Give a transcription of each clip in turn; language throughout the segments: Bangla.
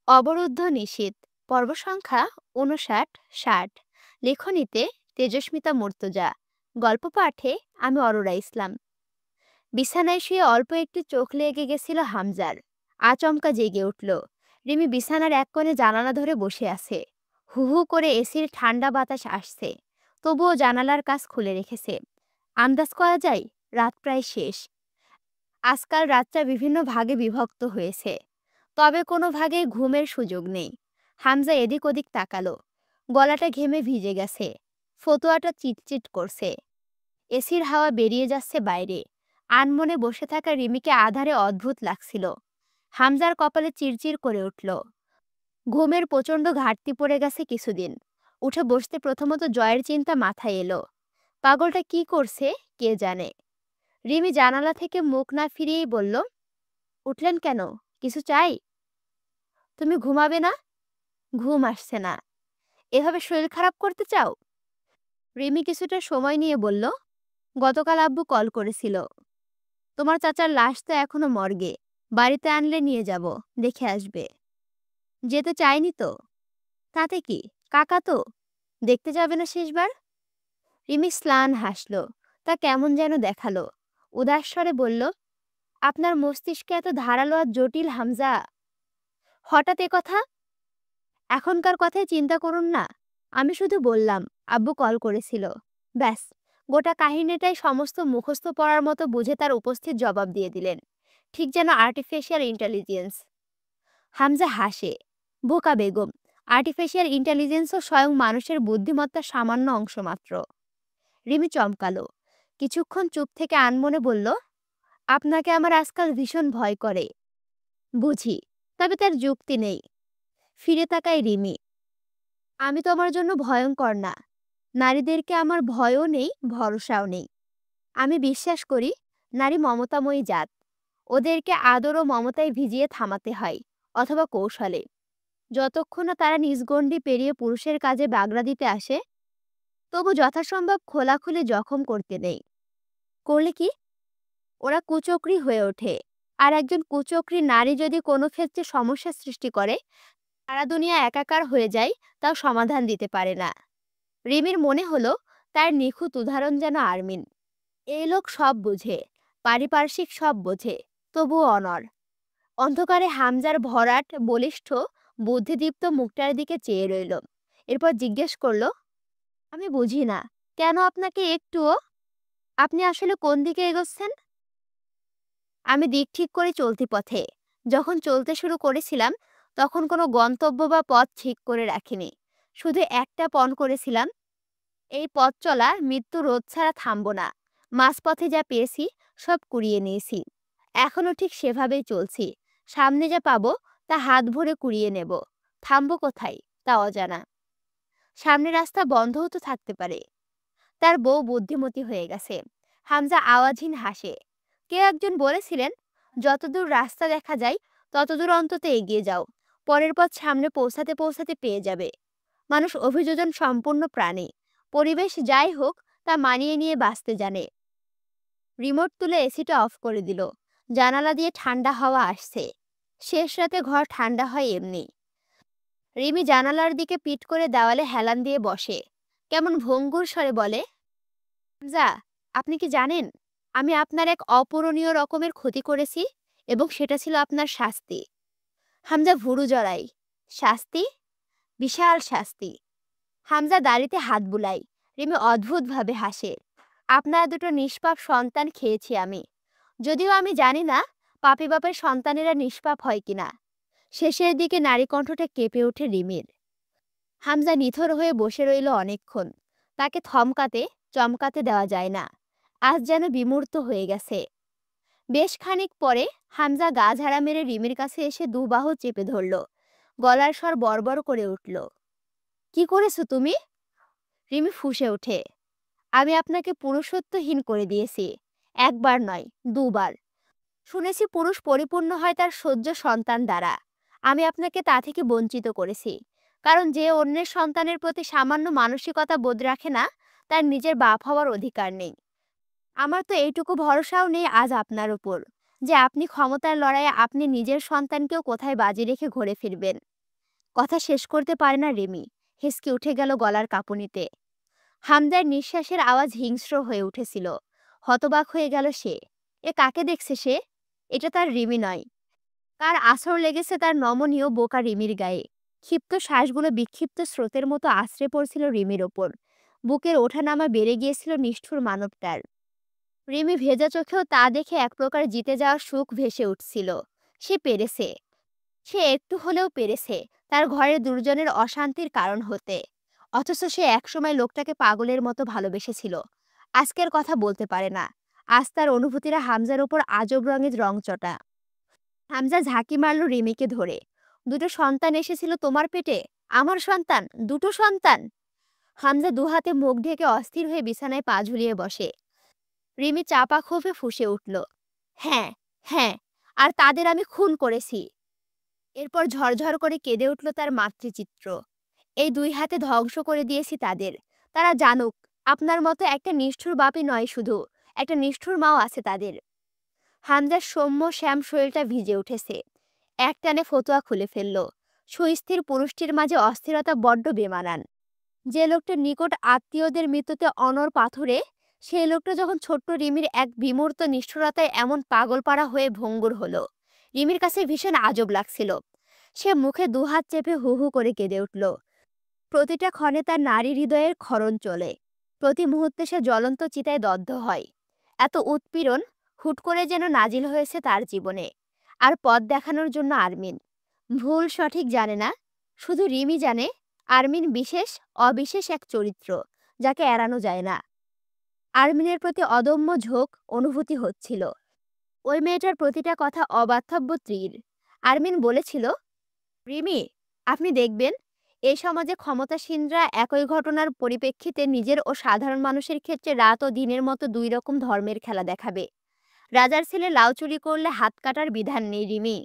অবরুদ্ধ নিশীথ পর্ব সংখ্যা ৫৯-৬০। লেখনীতে তেজস্মিতা মুর্তজা। গল্প পাঠে আমি অরোরা ইসলাম। বিছানায় শুয়ে অল্প একটু চোখ লেগে গেছিল হামজার। আচমকা জেগে উঠল। রিমি বিছানার এক কোণে জানালা ধরে বসে আছে। হু হু করে এসির ঠান্ডা বাতাস আসছে, তবুও জানালার কাজ খুলে রেখেছে। আন্দাজ করা যায় রাত প্রায় শেষ। আজকাল রাতটা বিভিন্ন ভাগে বিভক্ত হয়েছে, তবে কোনো ভাগে ঘুমের সুযোগ নেই। হামজা এদিক ওদিক তাকালো। গলাটা ঘেমে ভিজে গেছে, ফতুয়াটা চিটচিট করছে। এসির হাওয়া বেরিয়ে যাচ্ছে বাইরে। আনমনে বসে থাকা রিমিকে আধারে অদ্ভুত লাগছিল। হামজার কপালে চিরচির করে উঠল। ঘুমের প্রচণ্ড ঘাটতি পড়ে গেছে কিছুদিন। উঠে বসতে প্রথমত জয়ের চিন্তা মাথায় এলো। পাগলটা কি করছে কে জানে। রিমি জানালা থেকে মুখ না ফিরিয়েই বলল, উঠলেন কেন? কিছু চাই? তুমি ঘুমাবে না? ঘুম আসছে না। এভাবে শরীর খারাপ করতে চাও? রিমি কিছুটা সময় নিয়ে বলল, গতকাল আব্বু কল করেছিল। তোমার চাচার লাশ তো এখনো মর্গে। বাড়িতে আনলে নিয়ে যাব, দেখে আসবে। যেতে চাইনি তো। তাতে কি, কাকা তো। দেখতে যাবে না শেষবার? রিমি স্লান হাসল। তা কেমন যেন দেখালো। উদাস স্বরে বলল, আপনার মস্তিষ্কে এত ধারালো আর জটিল হামজা। হঠাৎ এ কথা? এখনকার কথাই চিন্তা করুন না। আমি শুধু বললাম আব্বু কল করেছিল, ব্যাস। গোটা কাহিনীটাই সমস্ত মুখস্থ পড়ার মতো বুঝে তার উপস্থিত জবাব দিয়ে দিলেন, ঠিক যেন আর্টিফিশিয়াল ইন্টেলিজেন্স। হামজা হাসে। বোকা বেগম। আর্টিফিশিয়াল ইন্টেলিজেন্সও স্বয়ং মানুষের বুদ্ধিমত্তার সামান্য অংশ মাত্র। রিমি চমকালো। কিছুক্ষণ চুপ থেকে আনমনে বলল, আপনাকে আমার আজকাল ভীষণ ভয় করে। বুঝি, তবে তার যুক্তি নেই। ফিরে তাকায় রিমি। আমি তো আমার জন্য ভয়ঙ্কর না। নারীদেরকে আমার ভয়ও নেই, ভরসাও নেই। আমি বিশ্বাস করি নারী মমতাময়ী জাত। ওদেরকে আদর ও মমতায় ভিজিয়ে থামাতে হয়, অথবা কৌশলে। যতক্ষণ না তারা নিজ গণ্ডি পেরিয়ে পুরুষের কাজে বাগড়া দিতে আসে, তবু যথাসম্ভব খোলাখুলি জখম করতে নেই। করলে কি? ওরা কুচক্রী হয়ে ওঠে। আর একজন কুচক্রী নারী যদি কোনো ক্ষেত্রে সমস্যা সৃষ্টি করে, সারা দুনিয়া একাকার হয়ে যায়, তাও সমাধান দিতে পারে না। রিমির মনে হলো তার নিখুঁত উদাহরণ যেন আরমিন। এই লোক সব বুঝে, পারিপার্শ্বিক সব বোঝে, তবুও অনড়। অন্ধকারে হামজার ভরাট বলিষ্ঠ বুদ্ধিদীপ্ত মুখটার দিকে চেয়ে রইল। এরপর জিজ্ঞেস করল, আমি বুঝি না কেন আপনাকে একটুও। আপনি আসলে কোন দিকে এগোচ্ছেন? আমি দিক ঠিক করে চলতি পথে। যখন চলতে শুরু করেছিলাম, তখন কোনো গন্তব্য বা পথ ঠিক করে রাখিনি। শুধু একটা পণ করেছিলাম, এই পথ চলা মৃত্যু রোধ ছাড়া থামব না। মাঝপথে যা পেয়েছি সব কুড়িয়ে নিয়েছি। এখনো ঠিক সেভাবেই চলছি। সামনে যা পাবো তা হাত ভরে কুড়িয়ে নেব। থামবো কোথায় তা অজানা। সামনে রাস্তা বন্ধও তো থাকতে পারে। তার বউ বুদ্ধিমতী হয়ে গেছে। হামজা আওয়াজহীন হাসে। কেউ একজন বলেছিলেন, যতদূর রাস্তা দেখা যায় ততদূর অন্তত এগিয়ে যাও। পরের পথ সামনে পৌঁছাতে পৌঁছাতে পেয়ে যাবে। মানুষ অভিযোজন সম্পূর্ণ প্রাণী। পরিবেশ যাই হোক তা মানিয়ে নিয়ে বাঁচতে জানে। রিমোট তুলে এসিটা অফ করে দিল। জানালা দিয়ে ঠান্ডা হাওয়া আসছে। শেষ রাতে ঘর ঠান্ডা হয় এমনি। রিমি জানালার দিকে পিঠ করে দেওয়ালে হেলান দিয়ে বসে। কেমন ভঙ্গুর স্বরে বলে, যা, আপনি কি জানেন আমি আপনার এক অপূরণীয় রকমের ক্ষতি করেছি, এবং সেটা ছিল আপনার শাস্তি। হামজা ভুরু জড়াই। শাস্তি? বিশাল শাস্তি। হামজা দাড়িতে হাত বুলাই। রিমি অদ্ভুতভাবে হাসে। আপনার দুটো নিষ্পাপ সন্তান খেয়েছি আমি। যদিও আমি জানি না পাপী বাপের সন্তানেরা নিষ্পাপ হয় কিনা। শেষের দিকে নারী কণ্ঠটা কেঁপে ওঠে রিমির। হামজা নিথর হয়ে বসে রইল অনেকক্ষণ। তাকে থমকাতে চমকাতে দেওয়া যায় না। আজ যেন বিমূর্ত হয়ে গেছে। বেশ খানিক পরে হামজা গা ঝাড়া মেরে রিমির কাছে এসে দুবাহু চেপে ধরল। গলার স্বর বড়বড় করে উঠল, কি করেছো তুমি? রিমি ফুঁসে ওঠে, আমি আপনাকে পুরুষত্বহীন করে দিয়েছি। একবার নয়, দুবার। শুনেছি পুরুষ পরিপূর্ণ হয় তার সহ্য সন্তান দ্বারা। আমি আপনাকে তা থেকে বঞ্চিত করেছি। কারণ যে অন্যের সন্তানের প্রতি সামান্য মানসিকতা বোধ রাখে না, তার নিজের বাপ হওয়ার অধিকার নেই। আমার তো এইটুকু ভরসাও নেই আজ আপনার উপর, যে আপনি ক্ষমতার লড়াইয়ে আপনি নিজের সন্তানকেও কোথায় বাজি রেখে ঘুরে ফিরবেন। কথা শেষ করতে পারে না রিমি, হিসকে উঠে গেল গলার কাঁপুনিতে। হামদার নিঃশ্বাসের আওয়াজ হিংস্র হয়ে উঠেছিল। হতবাক হয়ে গেল সে। এ কাকে দেখছে সে? এটা তার রিমি নয়। কার আছর লেগেছে তার নমনীয় বোকা রিমির গায়ে? ক্ষিপ্ত শ্বাসগুলো বিক্ষিপ্ত স্রোতের মতো আছড়ে পড়ছিল রিমির ওপর। বুকের ওঠানামা বেড়ে গিয়েছিল নিষ্ঠুর মানবটার। রিমি ভেজা চোখেও তা দেখে এক প্রকার জিতে যাওয়ার সুখ ভেসে উঠছিল। সে পেরেছে। সে একটু হলেও পেরেছে তার ঘরের দুর্জনের অশান্তির কারণ হতে। অথচ সে একসময় লোকটাকে পাগলের মতো ভালোবেসেছিল। আজকের কথা বলতে পারে না। আজ তার অনুভূতিরা হামজার ওপর আজব রঙের রংচটা। হামজা ঝাঁকি মারল রিমিকে ধরে। দুটো সন্তান এসেছিল তোমার পেটে? আমার সন্তান? দুটো সন্তান? হামজা দুহাতে মুখ ঢেকে অস্থির হয়ে বিছানায় পা ঝুলিয়ে বসে। রিমি চাপা ক্ষোভে ফুঁসে উঠল। হ্যাঁ, হ্যাঁ, আর তাদের আমি খুন করেছি। এরপর ঝরঝর করে কেঁদে উঠল তার মাতৃচিত্র। এই দুই হাতে ধ্বংস করে দিয়েছি তাদের। তারা জানুক, আপনার মতো একটা নিষ্ঠুর বাপই নয় শুধু, একটা নিষ্ঠুর মাও আছে তাদের। হামজার সৌম্য শ্যাম শরীরটা ভিজে উঠেছে। একটানে ফতুয়া খুলে ফেলল। সুস্থির পুরুষটির মাঝে অস্থিরতা বড্ড বেমানান। যে লোকটা নিকট আত্মীয়দের মৃত্যুতে অনড় পাথরে, সেই লোকটা যখন ছোট্ট রিমির এক বিমূর্ত নিষ্ঠুরতায় এমন পাগলপাড়া হয়ে ভঙ্গুর হলো, রিমির কাছে ভীষণ আজব লাগছিল। সে মুখে দুহাত চেপে হু হু করে কেঁদে উঠল। প্রতিটা ক্ষণে তার নারী হৃদয়ের ক্ষরণ চলে। প্রতি মুহূর্তে সে জ্বলন্ত চিতায় দগ্ধ হয়। এত উৎপীড়ন হুট করে যেন নাজিল হয়েছে তার জীবনে। আর পথ দেখানোর জন্য আরমিন। ভুল সঠিক জানে না, শুধু রিমি জানে আরমিন বিশেষ অবিশেষ এক চরিত্র, যাকে এড়ানো যায় না। আরমিনের প্রতি অদম্য ঝোঁক অনুভূতি হচ্ছিল। ওই মেয়েটার প্রতিটা কথা অবাস্তব্য তীর। আরমিন বলেছিল, রিমি, আপনি দেখবেন এই সমাজে ক্ষমতাসীনরা একই ঘটনার পরিপ্রেক্ষিতে নিজের ও সাধারণ মানুষের ক্ষেত্রে রাত ও দিনের মতো দুই রকম ধর্মের খেলা দেখাবে। রাজার ছেলে লাউ চুরি করলে হাত কাটার বিধান নেই রিমি।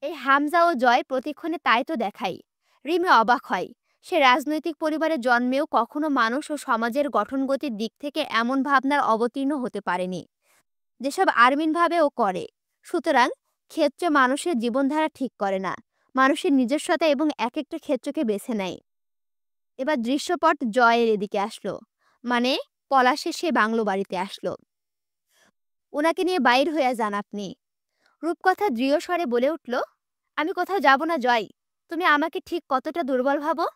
এই হামজা ও জয় প্রতিক্ষণে তাই তো দেখাই। রিমি অবাক হয়। সে রাজনৈতিক পরিবারে জন্মেও কখনো মানুষ ও সমাজের গঠনগতির দিক থেকে এমন ভাবনার অবতীর্ণ হতে পারেনি যেসব আরমিন ভাবে ও করে। সুতরাং ক্ষেত্র মানুষের জীবনধারা ঠিক করে না, মানুষের নিজস্বতা এবং এক একটা ক্ষেত্রকে বেছে নেয়। এবার দৃশ্যপট জয়ের এদিকে আসলো, মানে পলাশের সে বাংলো বাড়িতে আসলো। ওনাকে নিয়ে বাইর হইয়া যান আপনি। রূপকথা দৃঢ় স্বরে বলে উঠল, আমি কোথাও যাব না জয়। তুমি আমাকে ঠিক কতটা দুর্বল ভাবো?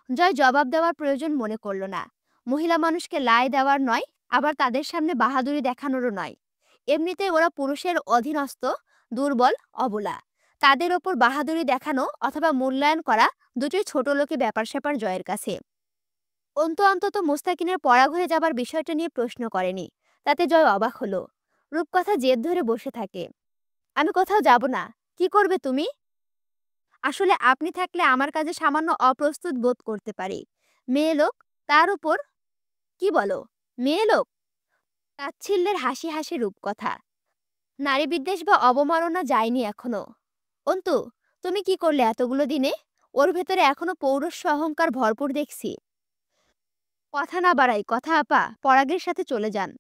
জয় জবাব দেওয়ার প্রয়োজন মনে করল না। মহিলা মানুষকে লাই দেওয়ার নয়, আবার তাদের সামনে বাহাদুরি দেখানোরও নয়। এমনিতেই ওরা পুরুষের অধীনস্থ, দুর্বল, অবলা। তাদের ওপর বাহাদুরি দেখানো অথবা মূল্যায়ন করা দুটোই ছোট লোকে ব্যাপার স্যাপার জয়ের কাছে। অন্তত মুস্তাকিনের পরাগ হয়ে যাবার বিষয়টা নিয়ে প্রশ্ন করেনি। তাতে জয় অবাক হলো। রূপকথা জেদ ধরে বসে থাকে। আমি কোথাও যাব না। কি করবে তুমি? আসলে আপনি থাকলে আমার কাজে সামান্য অপ্রস্তুত বোধ করতে পারি। মেয়ে লোক, তার উপর। কি বলো? মেয়ে লোক? তাচ্ছিল্যের হাসি হাসি রূপকথা। নারী বিদ্বেষ বা অবমাননা যায়নি এখনো। অন্তু, তুমি কি করলে এতগুলো দিনে? ওর ভেতরে এখনো পৌরস্য অহংকার ভরপুর দেখছি। কথা না বাড়াই, কথা আপা, পরাগের সাথে চলে যান।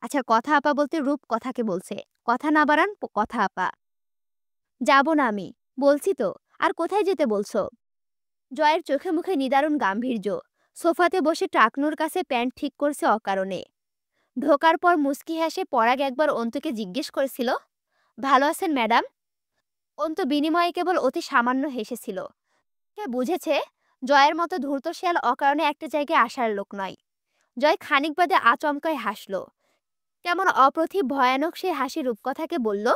আচ্ছা, কথা আপা বলতে রূপ কথাকে বলছে। কথা না বাড়ান, কথা আপা। যাব না আমি, বলছি তো। আর কোথায় যেতে বলছো? জয়ের চোখে মুখে নিদারুণ গাম্ভীর্য। সোফাতে বসে টাকনুর কাছে প্যান্ট ঠিক করছে অকারণে। ঢোকার পর মুচকি হেসে পরাগ একবার অন্তুকে জিজ্ঞেস করেছিল, ভালো আছেন ম্যাডাম? অন্তু বিনিময়ে কেবল অতি সামান্য হেসেছিল। সে বুঝেছে জয়ের মতো ধূর্ত শিয়াল অকারণে একটা জায়গায় আসার লোক নয়। জয় খানিক বাদে আচমকায় হাসল। কেমন অপ্রতিভ ভয়ানক সে হাসি রূপকথাকে বলল,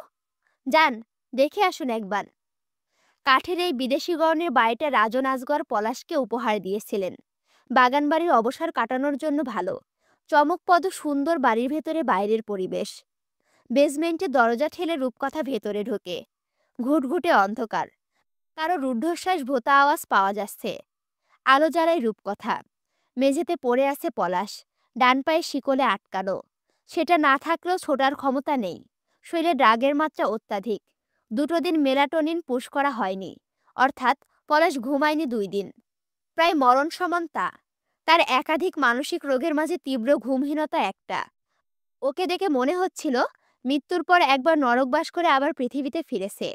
যান, দেখে আসুন একবার। কাঠের এই বিদেশি গড়নের বাড়িটা রাজন আজগর পলাশকে উপহার দিয়েছিলেন। বাগানবাড়ির অবসর কাটানোর জন্য ভালো। চমকপদ সুন্দর বাড়ির ভেতরে বাইরের পরিবেশ। বেসমেন্টে দরজা ঠেলে রূপকথা ভেতরে ঢোকে। ঘুটঘুটে অন্ধকার। কারো রুদ্ধশ্বাস ভোতা আওয়াজ পাওয়া যাচ্ছে। আলো জ্বালায় রূপকথা। মেঝেতে পড়ে আছে পলাশ, ডান পায়ে শিকলে আটকানো। সেটা না থাকলেও ছোটার ক্ষমতা নেই। শরীরে ড্রাগের মাত্রা অত্যাধিক। দুটো দিন মেলাটোনিন পুশ করা হয়নি, অর্থাৎ পলাশ ঘুমায়নি 2 দিন। প্রায় মরণ সমান তা। তার একাধিক মানসিক রোগের মাঝে তীব্র ঘুমহীনতা একটা। ওকে দেখে মনে হচ্ছিল মৃত্যুর পর একবার নরকবাস করে আবার পৃথিবীতে ফিরেছে।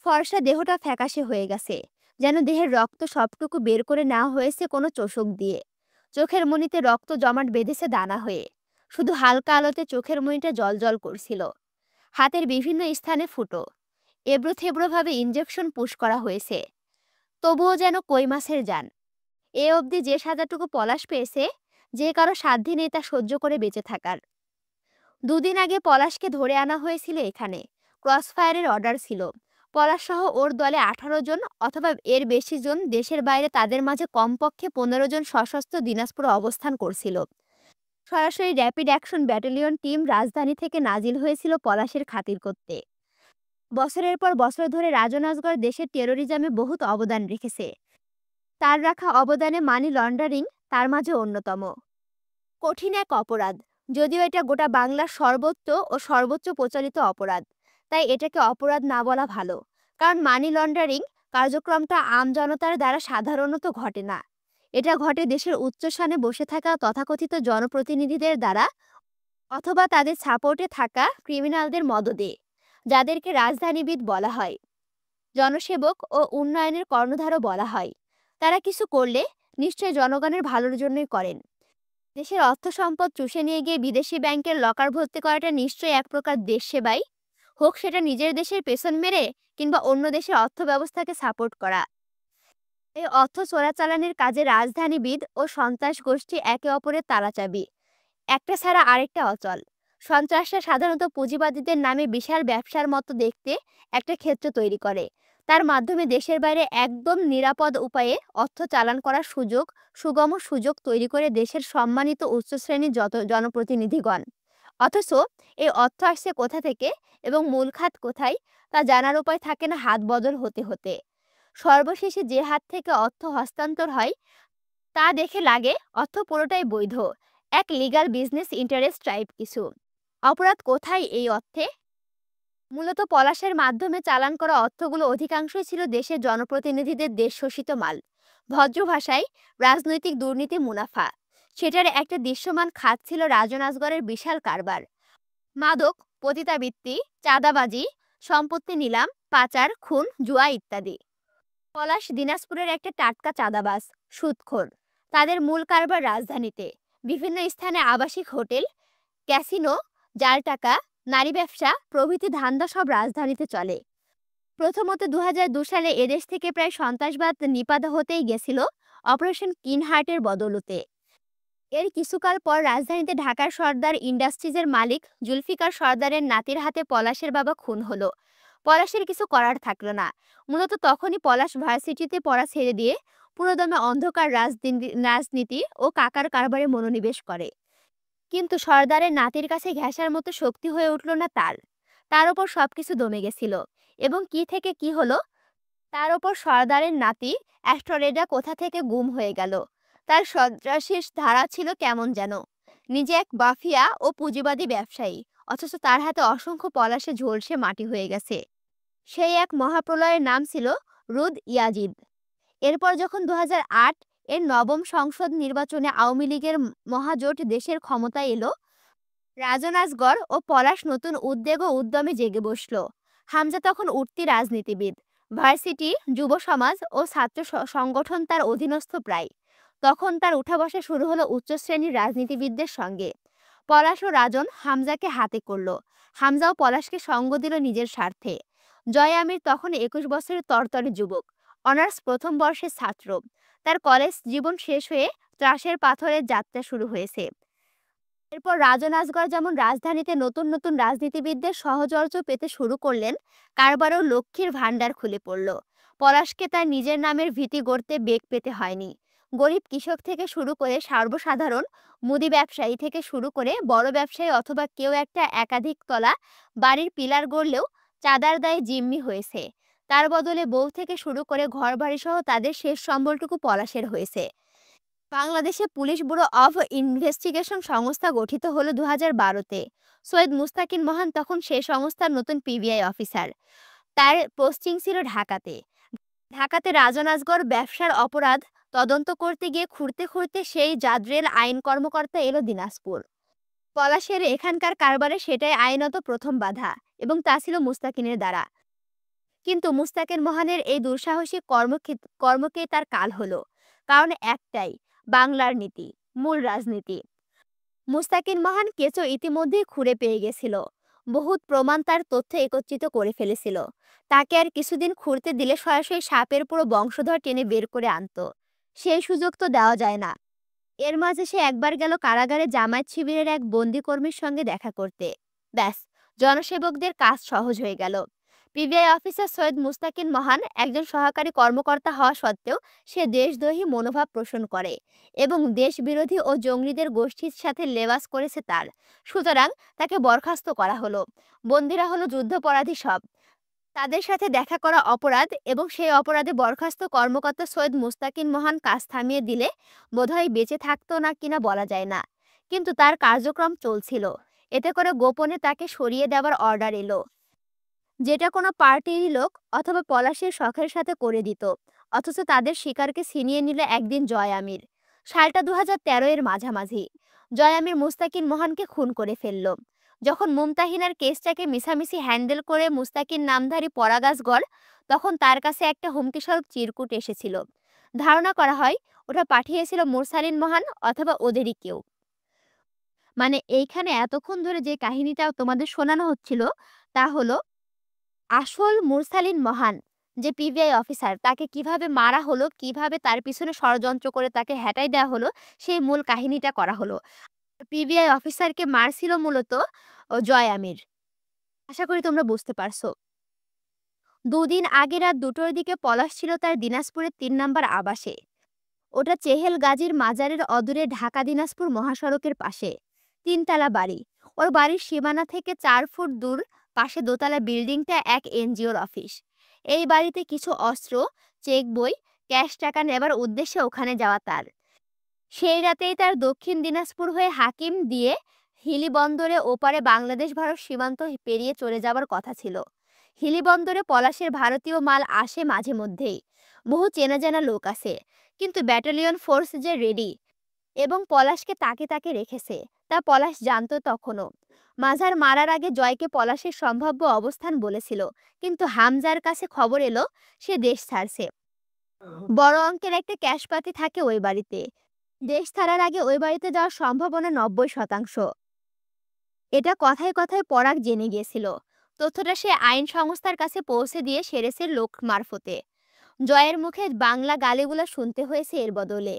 ফর্সা দেহটা ফ্যাকাশে হয়ে গেছে, যেন দেহের রক্ত সবটুকু বের করে নেওয়া হয়েছে কোনো চোষক দিয়ে। চোখের মণিতে রক্ত জমাট বেঁধেছে দানা হয়ে, শুধু হালকা আলোতে চোখের মণিটা জলজল করছিল। হাতের বিভিন্ন স্থানে ফুটো, এবড়ো থেবড়োভাবে ইঞ্জেকশন পুশ করা হয়েছে, তবুও যেন কই মাছের যান। এ অবধি যে সাজাটুকু পলাশ পেয়েছে, যে কারো সাধ্যি নেই তা সহ্য করে বেঁচে থাকার। দুদিন আগে পলাশকে ধরে আনা হয়েছিল এখানে, ক্রসফায়ারের অর্ডার ছিল। পলাশ সহ ওর দলে 18 জন অথবা এর বেশি জন দেশের বাইরে, তাদের মাঝে কমপক্ষে 15 জন সশস্ত্র দিনাজপুরে অবস্থান করছিল। সরাসরি র্যাপিড অ্যাকশন ব্যাটালিয়ন টিম রাজধানী থেকে নাজিল হয়েছিল পলাশের খাতির করতে। বছরের পর বছর ধরে রাজন আজগর দেশের টেরোরিজমে বহুত অবদান রেখেছে। তার রাখা অবদানে মানি লন্ডারিং তার মাঝে অন্যতম। কঠিন এক অপরাধ, যদিও এটা গোটা বাংলার সর্বোচ্চ প্রচলিত অপরাধ। তাই এটাকে অপরাধ না বলা ভালো, কারণ মানি লন্ডারিং কার্যক্রমটা আমজনতার দ্বারা সাধারণত ঘটে না। এটা ঘটে দেশের উচ্চস্থানে বসে থাকা তথাকথিত জনপ্রতিনিধিদের দ্বারা, অথবা তাদের সাপোর্টে থাকা ক্রিমিনালদের মদদে, যাদেরকে রাজধানীবিদ বলা হয়, জনসেবক ও উন্নয়নের কর্ণধারও বলা হয়। তারা কিছু করলে নিশ্চয় জনগণের ভালোর জন্যই করেন। দেশের অর্থ সম্পদ চুষে নিয়ে গিয়ে বিদেশি ব্যাংকের লকার ভর্তি করাটা নিশ্চয়ই এক প্রকার দেশ সেবাই, হোক সেটা নিজের দেশের পেছন মেরে কিংবা অন্য দেশের অর্থ ব্যবস্থাকে সাপোর্ট করা। এই অর্থ চোরাচালানের কাজে রাজধানীবিদ ও সন্ত্রাস গোষ্ঠী একে অপরের তালাচাবি, একটা ছাড়া আরেকটা অচল। সন্ত্রাসটা সাধারণত পুঁজিবাদীদের নামে বিশাল ব্যবসার মতো দেখতে একটা ক্ষেত্র তৈরি করে। তার মাধ্যমে দেশের বাইরে একদম নিরাপদ উপায়ে অর্থ চালান করার সুগম সুযোগ তৈরি করে দেশের সম্মানিত উচ্চ শ্রেণীর যত জনপ্রতিনিধিগণ। অথচ এই অর্থ আসছে কোথা থেকে এবং মূল খাত কোথায়, তা জানার উপায় থাকে না হাত বদল হতে হতে। সর্বশেষে যে হাত থেকে অর্থ হস্তান্তর হয়, তা দেখে লাগে অর্থ পুরোটাই বৈধ, এক লিগ্যাল বিজনেস ইন্টারেস্ট টাইপ কিছু। অপরাধ কোথায় এই অর্থে? মূলত পলাশের মাধ্যমে চালান করা অর্থগুলো অধিকাংশই ছিল দেশের জনপ্রতিনিধিদের দেশ শোষিত মাল। ভদ্র ভাষায় রাজনৈতিক দুর্নীতি, মুনাফা। সেটার একটা দৃশ্যমান খাত ছিল রাজন আজগরের বিশাল কারবার। মাদক, পতিতাবৃত্তি, চাঁদাবাজি, সম্পত্তি নিলাম, পাচার, খুন, জুয়া ইত্যাদি। পলাশ দিনাজপুরের একটা টাটকা চাঁদাবাজ, সুদখোর। তাদের মূল কারবার রাজধানীতে বিভিন্ন স্থানে আবাসিক হোটেল, ক্যাসিনো, জাল টাকা, নারী ব্যবসা প্রভৃতি ধান্দা সব রাজধানীতে চলে। প্রথমত 2002 সালে এদেশ থেকে প্রায় সন্ত্রাসবাদ নিপাত হতেই গেছিল অপারেশন কিনহার্টের বদৌলতে। এর কিছুকাল পর রাজধানীতে ঢাকার সর্দার ইন্ডাস্ট্রিজের মালিক জুলফিকার সর্দারের নাতির হাতে পলাশের বাবা খুন হলো। পলাশের কিছু করার থাকলো না। মূলত তখনই পলাশ ভার্সিটিতে পড়া ছেড়ে দিয়ে পুরোদমে অন্ধকার রাজনীতি ও কাকার কারবারে মনোনিবেশ করে। কিন্তু সর্দারের নাতির কাছে ঘেঁষার মতো শক্তি হয়ে উঠল না তার। তার ওপর সবকিছু দমে গেছিল। এবং কি থেকে কি হলো, তার ওপর সর্দারের নাতি অ্যাস্ট্রোলেডা কোথা থেকে গুম হয়ে গেল। তার সন্ত্রাসীর ধারা ছিল কেমন যেন। নিজে এক মাফিয়া ও পুঁজিবাদী ব্যবসায়ী, অথচ তার হাতে অসংখ্য পলাশে ঝলসে মাটি হয়ে গেছে। সেই এক মহাপ্রলয়ের নাম ছিল রুদ ইয়াজিদ। এরপর যখন 2008 এর নবম সংসদ নির্বাচনে আওয়ামী লীগের মহাজোট দেশের ক্ষমতায় এলো, রাজন আজগর ও পলাশ নতুন উদ্বেগ ও উদ্যমে জেগে বসল। হামজা তখন উঠতি রাজনীতিবিদ। ভার্সিটি, যুব সমাজ ও ছাত্র সংগঠন তার অধীনস্থ প্রায়। তখন তার উঠা বসা শুরু হলো উচ্চ শ্রেণীর রাজনীতিবিদদের সঙ্গে। পলাশ ও রাজন হামজাকে হাতে করল। হামজাও পলাশকে সঙ্গ দিল নিজের স্বার্থে। জয় আমির তখন 21 বছরের তরতরে যুবক, অনার্স প্রথম বর্ষের ছাত্র। তার কলেজ জীবন শেষ হয়ে ত্রাসের পাথরের যাত্রা শুরু হয়েছে। এরপর রাজন আজগর যেমন রাজধানীতে নতুন নতুন রাজনীতিবিদদের সহচর্য পেতে শুরু করলেন, কারবারও লক্ষ্মীর ভাণ্ডার খুলে পড়ল। পলাশকে তার নিজের নামের ভীতি গড়তে বেগ পেতে হয়নি। গরিব কৃষক থেকে শুরু করে সর্বসাধারণ, মুদি ব্যবসায়ী থেকে শুরু করে বড় ব্যবসায়ী অথবা কেউ একটা একাধিক তলা বাড়ির পিলার গড়লেও চাঁদার দায়ে জিম্মি হয়েছে। তার বদলে বউ থেকে শুরু করে ঘর বাড়ি সহ তাদের শেষ সম্বলটুকু পলাশের হয়েছে। বাংলাদেশে পুলিশ ব্যুরো অফ ইনভেস্টিগেশন সংস্থা গঠিত হলো 2012-তে। সৈয়দ মুস্তাকিন মহান তখন সেই সংস্থার নতুন পিবিআই অফিসার। তার পোস্টিং ছিল ঢাকাতে। ঢাকাতে রাজন আজগর ব্যবসার অপরাধ তদন্ত করতে গিয়ে খুঁড়তে খুঁড়তে সেই জাদরেল আইন কর্মকর্তা এলো দিনাজপুর। পলাশের এখানকার কারবারে সেটাই আইনত প্রথম বাধা, এবং তা ছিল মুস্তাকিনের দ্বারা। কিন্তু মুস্তাকিন মহানের এই দুঃসাহসী কর্মকে তার কাল হলো। কারণ একটাই, বাংলার নীতি, মূল রাজনীতি। মুস্তাকিন মহান কেঁচো ইতিমধ্যেই খুঁড়ে পেয়ে গেছিল। বহুত প্রমাণ তার তথ্য একত্রিত করে ফেলেছিল। তাকে আর কিছুদিন খুঁড়তে দিলে সরাসরি সাপের পুরো বংশধর টেনে বের করে আনতো। সেই সুযোগ তো দেওয়া যায় না। এর মাঝে সে একবার গেল কারাগারে জামায়াত শিবিরের এক বন্দি কর্মীর সঙ্গে দেখা করতে। ব্যাস, জনসেবকদের কাজ সহজ হয়ে গেল। পিবিআই অফিসার সৈয়দ মুস্তাকিন মহান একজন সহকারী কর্মকর্তা হওয়া সত্ত্বেও সে দেশদ্রোহী মনোভাব পোষণ করে এবং দেশ বিরোধী ও জঙ্গিদের গোষ্ঠীর সাথে লেবাস করেছে তার। সুতরাং তাকে বরখাস্ত করা হলো। বন্দীরা হলো যুদ্ধাপরাধী সব। তাদের সাথে দেখা করা অপরাধ এবং সেই অপরাধে বরখাস্ত কর্মকর্তা সৈয়দ মুস্তাকিন মহান কাজ থামিয়ে দিলে বোধহয় বেঁচে থাকতো না কিনা বলা যায় না। কিন্তু তার কার্যক্রম চলছিল। এতে করে গোপনে তাকে সরিয়ে দেওয়ার অর্ডার এলো, যেটা কোনো পার্টিরই লোক অথবা পলাশের শখের সাথে করে দিত। অথচ তাদের শিকারকে ছিনিয়ে নিল একদিন জয় আমির। সালটা 2013 এর মাঝামাঝি। জয় আমির মুস্তাকিন মহানকে খুন করে ফেলল। যখন মুমতাহিনার কেসটাকে মিছামিছি হ্যান্ডেল করে মুস্তাকিন নামধারী পরাগাছগড়, তখন তার কাছে একটা হুমকিস্বরূপ চিরকুট এসেছিল। ধারণা করা হয় ওটা পাঠিয়েছিল মুরসালিন মহান অথবা ওদেরই কেউ। মানে এইখানে এতক্ষণ ধরে যে কাহিনীটা তোমাদের শোনানো হচ্ছিল, তা হলো আসল মুরসালিন মহান যে পিবিআই অফিসার, তাকে কিভাবে মারা হলো, কিভাবে তার পিছনে ষড়যন্ত্র করে তাকে হ্যাটাই দেওয়া হলো, সেই মূল কাহিনীটা করা হলো। পিবিআই অফিসারকে মারছিল মূলত জয় আমির। আশা করি তোমরা বুঝতে পারছো। দুদিন আগে রাত 2টোর দিকে পলাশ ছিল তার দিনাজপুরের 3 নম্বর আবাসে। ওটা চেহেল গাজীর মাজারের অদূরে ঢাকা দিনাজপুর মহাসড়কের পাশে। 3 তলা বাড়ি। ওর বাড়ির সীমানা থেকে 4 ফুট দূর পাশে দোতলা বিল্ডিংটা এক এনজিওর অফিস। এই বাড়িতে কিছু অস্ত্র, চেক বই, ক্যাশ টাকা নেবার উদ্দেশ্যে ওখানে যাওয়া তার। সেই রাতেই তার দক্ষিণ দিনাজপুর হয়ে হাকিম দিয়ে হিলি বন্দরে ওপারে বাংলাদেশ ভারত সীমান্ত পেরিয়ে চলে যাবার কথা ছিল। হিলি বন্দরে পলাশের ভারতীয় মাল আসে মাঝে মধ্যেই। বহু চেনা জানা লোক আছে, কিন্তু ব্যাটালিয়ন ফোর্স যে রেডি এবং পলাশকে তাকে তাকে রেখেছে তা পলাশ জানতো তখনও। মাঝার মারার আগে জয়কে পলাশের সম্ভাব্য অবস্থান বলেছিল, কিন্তু হামজার কাছে খবর এলো সে দেশ ছাড়ছে। বড় অঙ্কের একটা ক্যাশপাতি থাকে ওই বাড়িতে। দেশ ছাড়ার আগে ওই বাড়িতে যাওয়ার সম্ভাবনা 90%। এটা কথায় কথায় পরাগ জেনে গিয়েছিল। তথ্যটা সে আইন সংস্থার কাছে পৌঁছে দিয়ে সেরেছে লোক মারফতে। জয়ের মুখে বাংলা গালিগুলো শুনতে হয়েছে এর বদলে।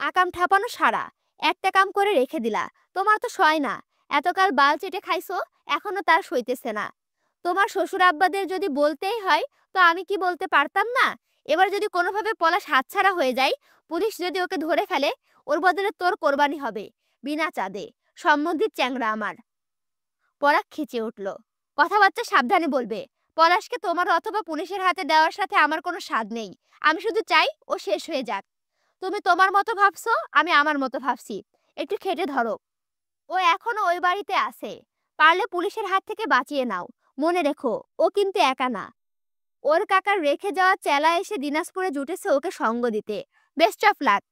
আকাম ঠাপানো সারা, একটা কাম করে রেখে দিলা, তোমার তো সয় না। এতকাল বাল চেটে খাইছো, এখনো তার সইতেছে না। তোমার শ্বশুর আব্বাদের যদি বলতেই হয় তো আমি কি বলতে পারতাম না? এবার যদি কোনোভাবে পলাশ হাতছাড়া হয়ে যায়, পুলিশ যদি ওকে ধরে ফেলে, ওর বদলে তোর কোরবানি হবে বিনা চাঁদে। সম্বন্ধীর চ্যাংড়া আমার। পরাগ খিচে উঠল। কথাবার্তা সাবধানে বলবে। পলাশকে তোমার অথবা পুলিশের হাতে দেওয়ার সাথে আমার কোনো স্বাদ নেই। আমি শুধু চাই ও শেষ হয়ে যাক। তুমি তোমার মতো ভাবছো, আমি আমার মতো ভাবছি। একটু খেটে ধরো। ও এখনো ওই বাড়িতে আছে। পারলে পুলিশের হাত থেকে বাঁচিয়ে নাও। মনে রেখো, ও কিন্তু একা না। ওর কাকার রেখে যাওয়া চেলা এসে দিনাজপুরে জুটেছে ওকে সঙ্গ দিতে। Best of luck.